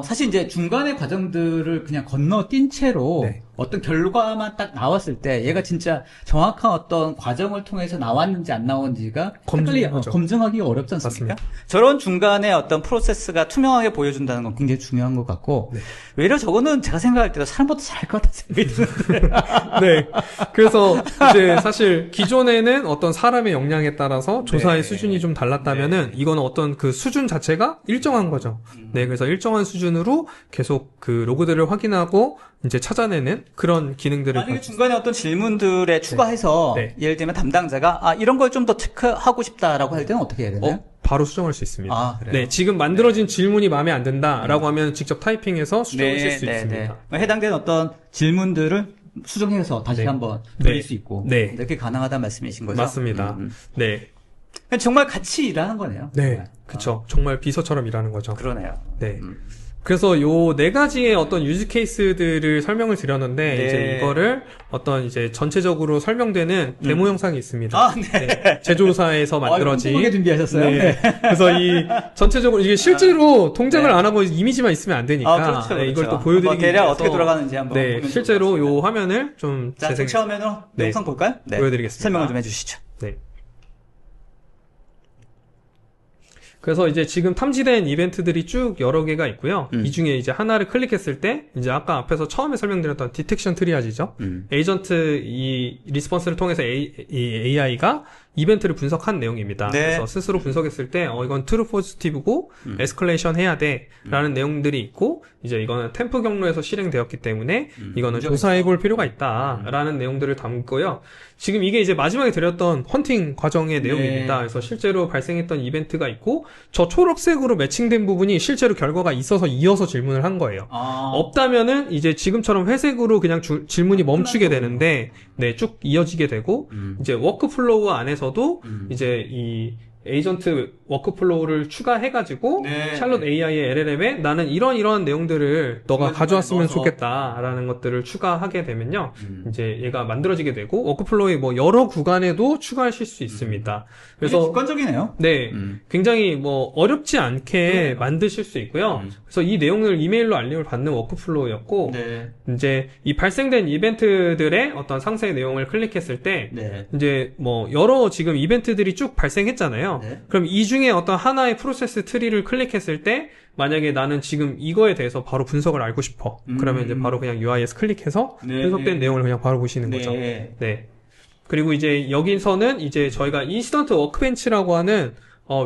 사실 이제 중간의 과정들을 그냥 건너뛴 채로 네. 어떤 결과만 딱 나왔을 때 얘가 진짜 정확한 어떤 과정을 통해서 나왔는지 안 나왔는지가 검증하죠. 검증하기가 어렵지 않습니까? 맞습니다. 저런 중간에 어떤 프로세스가 투명하게 보여준다는 건 굉장히 중요한 것 같고 네. 외려 저거는 제가 생각할 때도 사람보다 잘할 것 같다는 생각이 드는데 네. 그래서 이제 사실 기존에는 어떤 사람의 역량에 따라서 조사의 네. 수준이 좀 달랐다면은 이거는 어떤 그 수준 자체가 일정한 거죠. 네. 그래서 일정한 수준으로 계속 그 로그들을 확인하고 이제 찾아내는 그런 기능들을 만약에 중간에 어떤 질문들에 추가해서 네. 예를 들면 담당자가 이런 걸 좀 더 체크하고 싶다라고 할 때는 어떻게 해야 되나요? 바로 수정할 수 있습니다. 아, 그래요? 네, 지금 만들어진 질문이 마음에 안 든다라고 하면 직접 타이핑해서 수정하실 수 있습니다. 해당되는 어떤 질문들을 수정해서 다시 네. 한번 네. 돌릴 수 있고 네. 이렇게 가능하다는 말씀이신 거죠? 맞습니다. 네, 그냥 정말 같이 일하는 거네요. 네, 그쵸. 정말 비서처럼 일하는 거죠. 그러네요. 네. 그래서 요 네 가지의 어떤 유즈 케이스들을 설명을 드렸는데 네. 이제 이거를 어떤 이제 전체적으로 설명되는 데모 영상이 있습니다. 아, 네. 제조사에서 만들어진. 꼼꼼하게 준비하셨어요? 네. 그래서 이 전체적으로 이게 실제로 동작을 네. 안 하고 이미지만 있으면 안 되니까 그렇죠, 네, 이걸 그렇죠. 또 보여드리기 대략 위해서 어떻게 돌아가는지 한번 네, 보면 실제로 좋을 것 요 같습니다. 화면을 좀 자, 재생 처음에는 네. 영상 볼까요? 네. 보여드리겠습니다. 설명을 좀 해주시죠. 네. 그래서 이제 지금 탐지된 이벤트들이 쭉 여러 개가 있고요. 이 중에 이제 하나를 클릭했을 때, 이제 아까 앞에서 처음에 설명드렸던 디텍션 트리아지죠. 에이전트 이 리스폰스를 통해서 이 AI가 이벤트를 분석한 내용입니다. 네. 그래서 스스로 분석했을 때, 이건 트루 포지티브고, 에스컬레이션 해야 돼. 라는 내용들이 있고, 이제 이거는 템프 경로에서 실행되었기 때문에, 이거는 조사해 볼 필요가 있다. 라는 내용들을 담고요. 지금 이게 이제 마지막에 드렸던 헌팅 과정의 내용입니다. 그래서 실제로 발생했던 이벤트가 있고, 저 초록색으로 매칭된 부분이 실제로 결과가 있어서 이어서 질문을 한 거예요. 없다면은 이제 지금처럼 회색으로 그냥 질문이 멈추게 되는데, 네, 쭉 이어지게 되고, 이제 워크플로우 안에서도 이제 이 에이전트 워크플로우를 추가해가지고 네. 샬롯 AI의 LLM에 나는 이런 내용들을 너가 중간중간에 가져왔으면 넣어서. 좋겠다라는 것들을 추가하게 되면요, 이제 얘가 만들어지게 되고 워크플로우의 뭐 여러 구간에도 추가하실 수 있습니다. 그래서 그래서 객관적이네요. 네, 굉장히 뭐 어렵지 않게 만드실 수 있고요. 그래서 이 내용을 이메일로 알림을 받는 워크플로우였고, 네. 이제 이 발생된 이벤트들의 어떤 상세 내용을 클릭했을 때, 네. 이제 뭐 여러 지금 이벤트들이 쭉 발생했잖아요. 네. 그럼 이 중에 어떤 하나의 프로세스 트리를 클릭했을 때 만약에 나는 지금 이거에 대해서 바로 분석을 알고 싶어. 그러면 이제 바로 그냥 UI에서 클릭해서 네, 분석된 네. 내용을 그냥 바로 보시는 거죠. 네. 네. 그리고 이제 여기서는 이제 저희가 인시던트 워크벤치라고 하는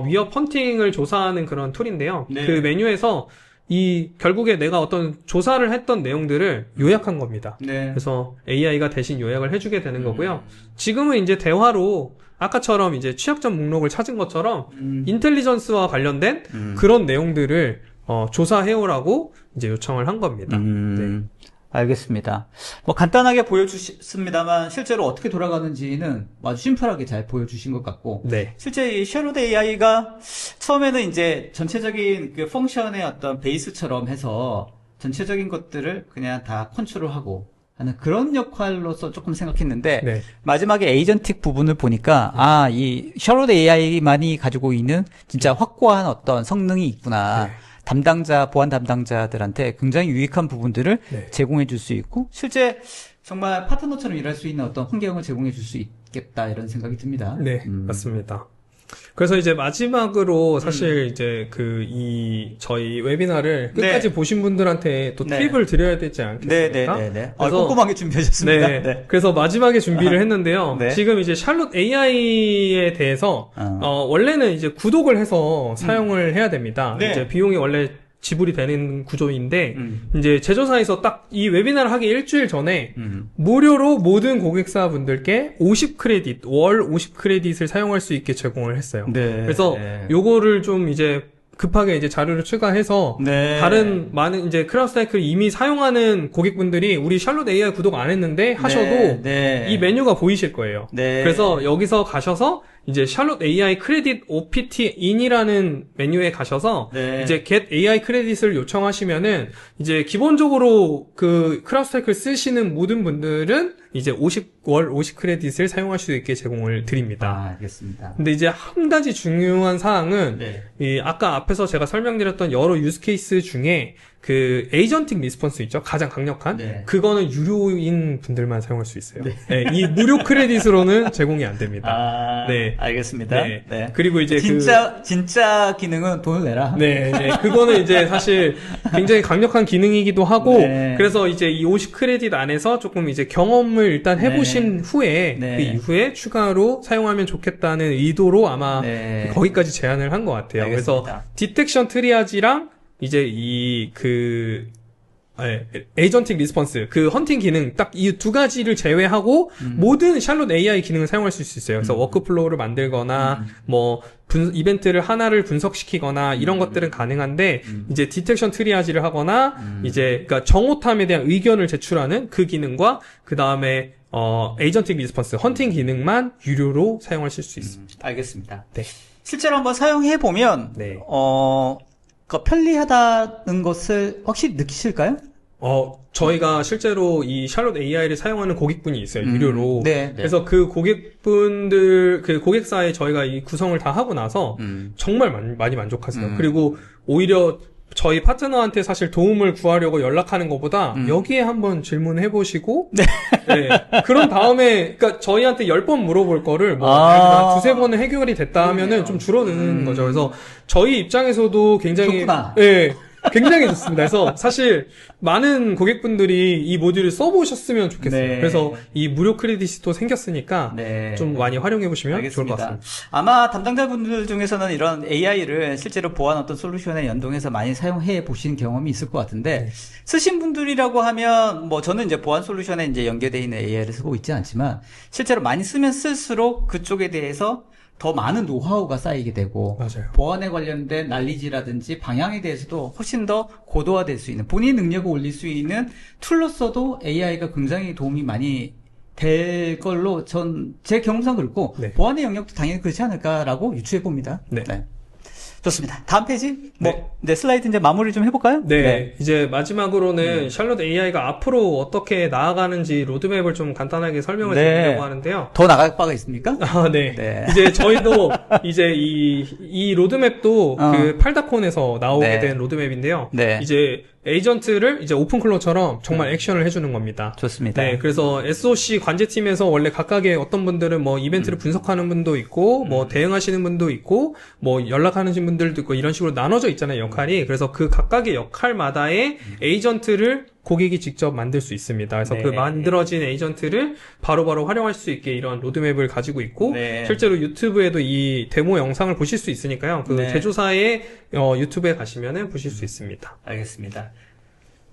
위협 헌팅을 조사하는 그런 툴인데요. 네. 그 메뉴에서 이 결국에 내가 어떤 조사를 했던 내용들을 요약한 겁니다. 네. 그래서 AI가 대신 요약을 해주게 되는 거고요. 지금은 이제 대화로 아까처럼 이제 취약점 목록을 찾은 것처럼 인텔리전스와 관련된 그런 내용들을 조사해오라고 이제 요청을 한 겁니다. 네. 알겠습니다. 뭐 간단하게 보여주셨습니다만 실제로 어떻게 돌아가는지는 아주 심플하게 잘 보여주신 것 같고 네. 실제 이 샬롯 AI가 처음에는 이제 전체적인 그 펑션의 어떤 베이스처럼 해서 전체적인 것들을 그냥 다 컨트롤하고 하는 그런 역할로서 조금 생각했는데 네. 마지막에 에이전틱 부분을 보니까 이 샬롯 AI만이 가지고 있는 진짜 확고한 어떤 성능이 있구나. 네. 보안 담당자들한테 굉장히 유익한 부분들을 네. 제공해 줄 수 있고, 실제 정말 파트너처럼 일할 수 있는 어떤 환경을 제공해 줄 수 있겠다, 이런 생각이 듭니다. 네, 맞습니다. 그래서 이제 마지막으로 사실 이제 저희 웨비나를 끝까지 네. 보신 분들한테 또 네. 팁을 드려야 되지 않겠습니까? 네네네. 그래서 꼼꼼하게 준비하셨습니다. 네. 네. 그래서 마지막에 준비를 했는데요. 네. 지금 이제 샬롯 AI에 대해서 원래는 이제 구독을 해서 사용을 해야 됩니다. 네. 이제 비용이 원래 지불이 되는 구조인데 이제 제조사에서 딱 이 웨비나를 하기 일주일 전에 무료로 모든 고객사분들께 50 크레딧, 월 50 크레딧을 사용할 수 있게 제공을 했어요. 네. 그래서 요거를 좀 이제 급하게 이제 자료를 추가해서 네. 다른 많은 이제 크라우드 사이클 이미 사용하는 고객분들이 우리 샬롯 AI 구독 안 했는데 하셔도 네. 이 메뉴가 보이실 거예요. 네. 그래서 여기서 가셔서 이제 샬롯 AI 크레딧 OPT in이라는 메뉴에 가셔서 네. 이제 get AI 크레딧을 요청하시면은 이제 기본적으로 그 크라우드 사이클 쓰시는 모든 분들은 이제 월 50 크레딧을 사용할 수 있게 제공을 드립니다. 알겠습니다. 근데 이제 한 가지 중요한 사항은 네. 이 아까 앞에서 제가 설명드렸던 여러 유스 케이스 중에 그 에이전틱 리스폰스 있죠? 가장 강력한 네. 그거는 유료인 분들만 사용할 수 있어요. 네, 이 무료 크레딧으로는 제공이 안 됩니다. 네. 알겠습니다. 네. 네. 그리고 이제 진짜 기능은 돈을 내라. 네, 그거는 이제 사실 굉장히 강력한 기능이기도 하고, 네. 그래서 이제 이 50 크레딧 안에서 조금 이제 경험을 일단 해보신 후에, 네. 그 이후에 추가로 사용하면 좋겠다는 의도로 아마 네. 거기까지 제안을 한 것 같아요. 알겠습니다. 그래서 디텍션 트리아지랑 이제 에이전틱 리스폰스, 그 헌팅 기능, 딱 이 두 가지를 제외하고, 모든 샬롯 AI 기능을 사용할 수 있어요. 그래서 워크플로우를 만들거나, 이벤트를 하나를 분석시키거나, 이런 것들은 가능한데, 이제 디텍션 트리아지를 하거나, 이제, 그니까 정오탐에 대한 의견을 제출하는 그 기능과, 그 다음에, 에이전틱 리스폰스, 헌팅 기능만 유료로 사용하실 수 있습니다. 알겠습니다. 네. 실제로 한번 사용해보면, 네. 편리하다는 것을 확실히 느끼실까요? 저희가 실제로 이 샬롯 AI를 사용하는 고객분이 있어요, 유료로. 네. 그래서 그 고객분들, 그 고객사에 저희가 이 구성을 다 하고 나서 정말 많이 만족하세요. 그리고 오히려 저희 파트너한테 사실 도움을 구하려고 연락하는 것보다 여기에 한번 질문해보시고, 네. 그런 다음에, 그러니까 저희한테 10번 물어볼 거를 한 두세 번은 해결이 됐다 하면은 좀 줄어드는 거죠. 그래서 저희 입장에서도 굉장히, 좋구나. 굉장히 좋습니다. 그래서 사실 많은 고객분들이 이 모듈을 써보셨으면 좋겠어요. 네. 그래서 이 무료 크레딧이 또 생겼으니까 네. 좀 많이 활용해보시면 알겠습니다. 좋을 것 같습니다. 아마 담당자분들 중에서는 이런 AI를 실제로 보안 어떤 솔루션에 연동해서 많이 사용해 보신 경험이 있을 것 같은데, 쓰신 분들이라고 하면, 저는 이제 보안 솔루션에 이제 연계되어 있는 AI를 쓰고 있지 않지만, 실제로 많이 쓰면 쓸수록 그쪽에 대해서 더 많은 노하우가 쌓이게 되고, 맞아요. 보안에 관련된 난리지라든지 방향에 대해서도 훨씬 더 고도화될 수 있는, 본인 능력을 올릴 수 있는 툴로서도 AI가 굉장히 도움이 많이 될 걸로 제 경험상 그렇고, 네. 보안의 영역도 당연히 그렇지 않을까라고 유추해 봅니다. 네. 좋습니다. 다음 페이지. 슬라이드 이제 마무리 좀 해볼까요? 네. 이제 마지막으로는 샬롯 AI가 앞으로 어떻게 나아가는지 로드맵을 좀 간단하게 설명을 드리려고 하는데요. 더 나갈 바가 있습니까? 네. 이제 저희도 이제 이 로드맵도 그 팔다콘에서 나오게 된 로드맵인데요. 네. 이제 에이전트를 이제 오픈클로처럼 정말 액션을 해주는 겁니다. 좋습니다. 네, 그래서 SOC 관제팀에서 원래 각각의 어떤 분들은 이벤트를 분석하는 분도 있고, 대응하시는 분도 있고, 연락하시는 분들도 있고, 이런 식으로 나눠져 있잖아요, 역할이. 그래서 그 각각의 역할마다의 에이전트를 고객이 직접 만들 수 있습니다. 그래서 그 만들어진 에이전트를 바로바로 활용할 수 있게 이런 로드맵을 가지고 있고, 실제로 유튜브에도 이 데모 영상을 보실 수 있으니까요. 그 제조사의 유튜브에 가시면은 보실 수 있습니다. 알겠습니다.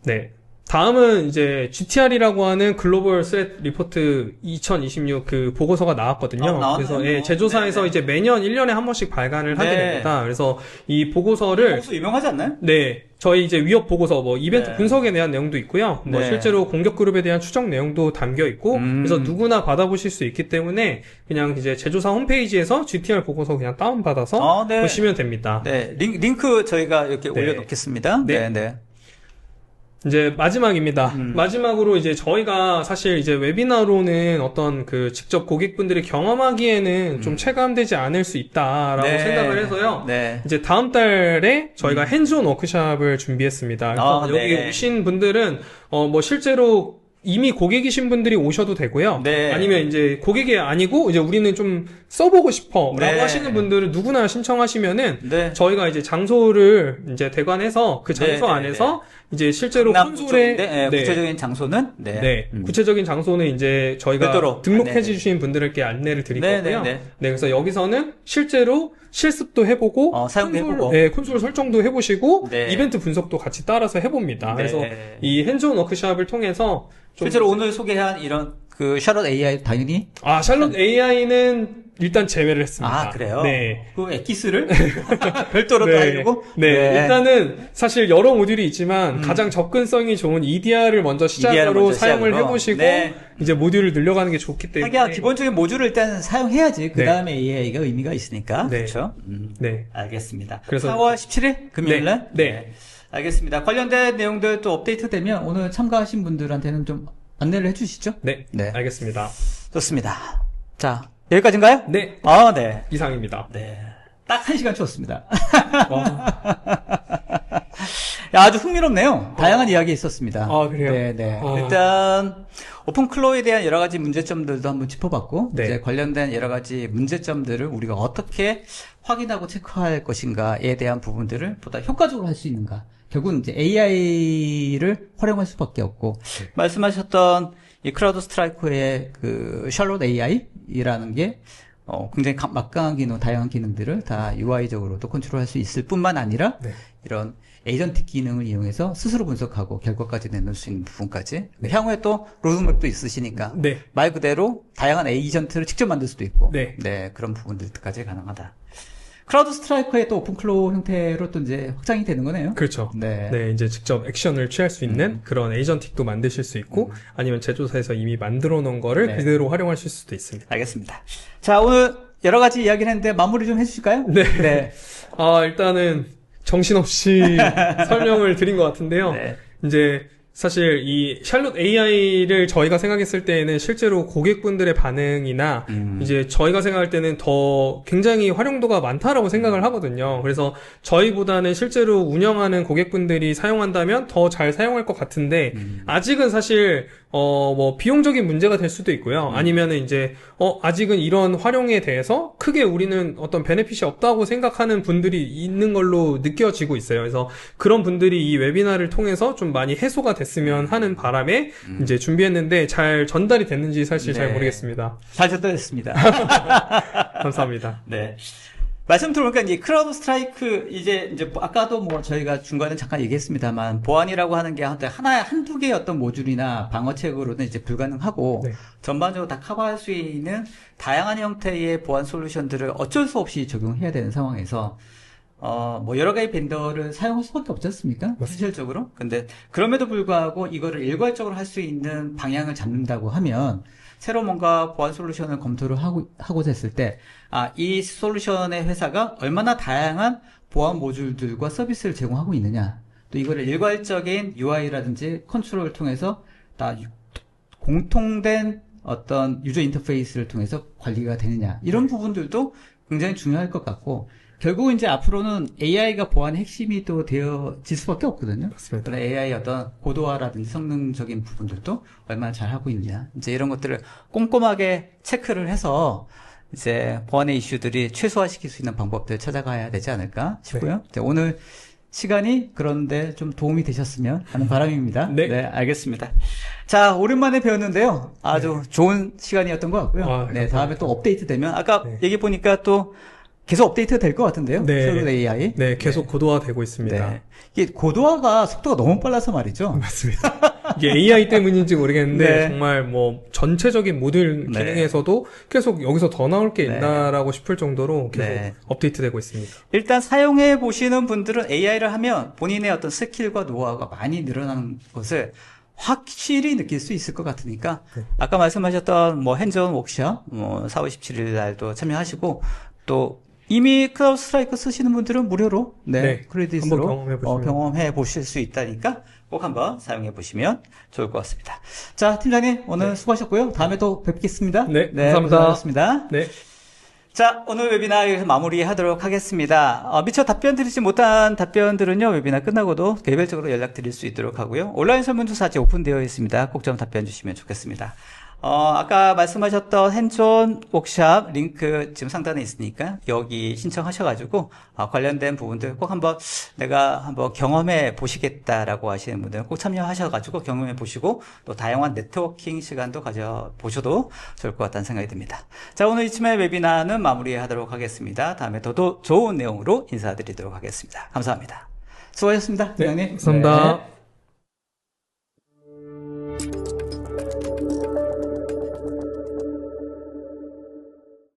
네. 다음은 이제 GTR이라고 하는 글로벌 스렛 리포트 2026 그 보고서가 나왔거든요. 그래서 제조사에서 이제 매년 1년에 한 번씩 발간을 하게 됩니다. 그래서 이 보고서를 보고서 유명하지 않나요? 네. 저희 이제 위협 보고서 이벤트 분석에 대한 내용도 있고요. 실제로 공격 그룹에 대한 추적 내용도 담겨 있고 그래서 누구나 받아보실 수 있기 때문에 그냥 이제 제조사 홈페이지에서 GTR 보고서 그냥 다운받아서 보시면 됩니다. 네. 링크 저희가 이렇게 올려놓겠습니다. 네. 이제 마지막입니다. 마지막으로 이제 저희가 사실 이제 웨비나로는 어떤 그 직접 고객분들이 경험하기에는 좀 체감되지 않을 수 있다라고 생각을 해서요. 이제 다음 달에 저희가 핸즈온 워크숍을 준비했습니다. 그래서 여기 오신 분들은 실제로 이미 고객이신 분들이 오셔도 되고요. 아니면 이제 고객이 아니고 이제 우리는 좀 써보고 싶어 라고 하시는 분들은 누구나 신청하시면은 저희가 이제 장소를 이제 대관해서 그 장소 안에서 이제 실제로 콘솔에 구체적인 장소는 구체적인 장소는 이제 저희가 등록해 주신 분들께 안내를 드릴 거고요. 그래서 여기서는 실제로 실습도 해보고 사용도 해보고. 네, 콘솔 설정도 해보시고 네. 이벤트 분석도 같이 따라서 해봅니다. 네. 그래서 이 핸즈온 워크샵을 통해서 좀 실제로 오늘 소개한 이런 그 샬롯 AI 당연히 샬롯 AI는 일단 제외를 했습니다. 아, 그래요? 네. 그 엑기스를 별도로 네. 따려고? 네. 일단은 사실 여러 모듈이 있지만 가장 접근성이 좋은 EDR을 먼저 시작으로 사용을 시작으로. 해보시고 네. 이제 모듈을 늘려가는 게 좋기 때문에 하기야 기본적인 모듈을 일단 사용해야지 그 네. 다음에 AI가 의미가 있으니까. 네. 그렇죠? 네. 알겠습니다. 그래서 4월 17일 금요일날? 네. 알겠습니다. 관련된 내용들 또 업데이트 되면 오늘 참가하신 분들한테는 좀 안내를 해주시죠. 네. 네. 알겠습니다. 좋습니다. 자, 여기까지인가요? 네. 네. 이상입니다. 네. 딱 1시간 쳤습니다. 야, 아주 흥미롭네요. 다양한 이야기 있었습니다. 그래요? 네. 일단 오픈클로에 대한 여러 가지 문제점들도 한번 짚어봤고 네. 이제 관련된 여러 가지 문제점들을 우리가 어떻게 확인하고 체크할 것인가에 대한 부분들을 보다 효과적으로 할 수 있는가. 결국은 이제 AI를 활용할 수밖에 없고 말씀하셨던 이 크라우드 스트라이커의 그 샬롯 AI라는 게 굉장히 막강한 기능, 다양한 기능들을 다 UI적으로도 컨트롤할 수 있을 뿐만 아니라 네. 이런 에이전트 기능을 이용해서 스스로 분석하고 결과까지 내놓을 수 있는 부분까지 향후에 또 로드맵도 있으시니까 네. 말 그대로 다양한 에이전트를 직접 만들 수도 있고 네. 그런 부분들까지 가능하다. 크라우드 스트라이커의 또 오픈클로우 형태로 또 이제 확장이 되는 거네요. 그렇죠. 네. 네, 이제 직접 액션을 취할 수 있는 그런 에이전틱도 만드실 수 있고 아니면 제조사에서 이미 만들어 놓은 거를 네. 그대로 활용하실 수도 있습니다. 알겠습니다. 자, 오늘 여러 가지 이야기를 했는데 마무리 좀 해주실까요? 네. 일단은 정신없이 설명을 드린 것 같은데요. 네. 이제 사실 이 샬롯 AI를 저희가 생각했을 때에는 실제로 고객분들의 반응이나 이제 저희가 생각할 때는 더 굉장히 활용도가 많다라고 생각을 하거든요. 그래서 저희보다는 실제로 운영하는 고객분들이 사용한다면 더 잘 사용할 것 같은데 아직은 사실 뭐 비용적인 문제가 될 수도 있고요. 아니면은 이제 아직은 이런 활용에 대해서 크게 우리는 어떤 베네핏이 없다고 생각하는 분들이 있는 걸로 느껴지고 있어요. 그래서 그런 분들이 이 웨비나를 통해서 좀 많이 해소가 됐으면 하는 바람에 이제 준비했는데 잘 전달이 됐는지 사실 잘 네. 모르겠습니다. 잘 전달됐습니다. 감사합니다. 네. 말씀 들어보니까 이제 크라우드 스트라이크 이제 아까도 뭐 저희가 중간에 잠깐 얘기했습니다만 보안이라고 하는 게 한두 개의 어떤 모듈이나 방어책으로는 이제 불가능하고 네. 전반적으로 다 커버할 수 있는 다양한 형태의 보안 솔루션들을 어쩔 수 없이 적용해야 되는 상황에서 뭐 여러 가지 벤더를 사용할 수밖에 없지 않습니까? 현실적으로. 근데 그럼에도 불구하고 이거를 일괄적으로 할 수 있는 방향을 잡는다고 하면 새로 뭔가 보안 솔루션을 검토를 하고자 했을 때, 이 솔루션의 회사가 얼마나 다양한 보안 모듈들과 서비스를 제공하고 있느냐. 또 이거를 일괄적인 UI라든지 컨트롤을 통해서 다 공통된 어떤 유저 인터페이스를 통해서 관리가 되느냐. 이런 부분들도 굉장히 중요할 것 같고, 결국 이제 앞으로는 AI가 보안의 핵심이 또 되어질 수밖에 없거든요. 맞습니다. 그런 AI 어떤 고도화라든지 성능적인 부분들도 얼마나 잘 하고 있느냐. 이제 이런 것들을 꼼꼼하게 체크를 해서 이제 보안의 이슈들이 최소화시킬 수 있는 방법들을 찾아가야 되지 않을까 싶고요. 네. 오늘 시간이 그런데 좀 도움이 되셨으면 하는 바람입니다. 네. 알겠습니다. 자, 오랜만에 배웠는데요. 아주 좋은 시간이었던 것 같고요. 네, 다음에 또 업데이트 되면 아까 얘기 보니까 또 계속 업데이트가 될 것 같은데요. 네. 샬롯 AI. 네, 계속 고도화되고 있습니다. 네. 이게 고도화가 속도가 너무 빨라서 말이죠. 맞습니다. 이게 AI 때문인지 모르겠는데 네. 정말 뭐 전체적인 모듈 네. 기능에서도 계속 여기서 더 나올 게 네. 있나라고 싶을 정도로 계속 네. 업데이트되고 있습니다. 일단 사용해 보시는 분들은 AI를 하면 본인의 어떤 스킬과 노하우가 많이 늘어나는 것을 확실히 느낄 수 있을 것 같으니까 아까 말씀하셨던 뭐 핸즈온 워크숍 4월 17일 날도 참여하시고 또 이미 크라우드 스트라이커 쓰시는 분들은 무료로 크레딧으로 한번 경험해 보실 수 있다니까 꼭 한번 사용해 보시면 좋을 것 같습니다. 자, 팀장님 오늘 수고하셨고요. 다음에 또 뵙겠습니다. 네, 감사합니다. 고생하셨습니다. 네. 자, 오늘 웨비나 여기서 마무리하도록 하겠습니다. 미처 답변 드리지 못한 답변들은요, 웨비나 끝나고도 개별적으로 연락드릴 수 있도록 하고요. 온라인 설문조사 아직 오픈되어 있습니다. 꼭 좀 답변 주시면 좋겠습니다. 아까 말씀하셨던 핸즈온 워크샵 링크 지금 상단에 있으니까 여기 신청하셔가지고 관련된 부분들 꼭 내가 한번 경험해 보시겠다라고 하시는 분들은 꼭 참여하셔가지고 경험해 보시고 또 다양한 네트워킹 시간도 가져보셔도 좋을 것 같다는 생각이 듭니다. 자, 오늘 이쯤에 웨비나는 마무리하도록 하겠습니다. 다음에 더 좋은 내용으로 인사드리도록 하겠습니다. 감사합니다. 수고하셨습니다. 네, 부장님. 감사합니다. 네.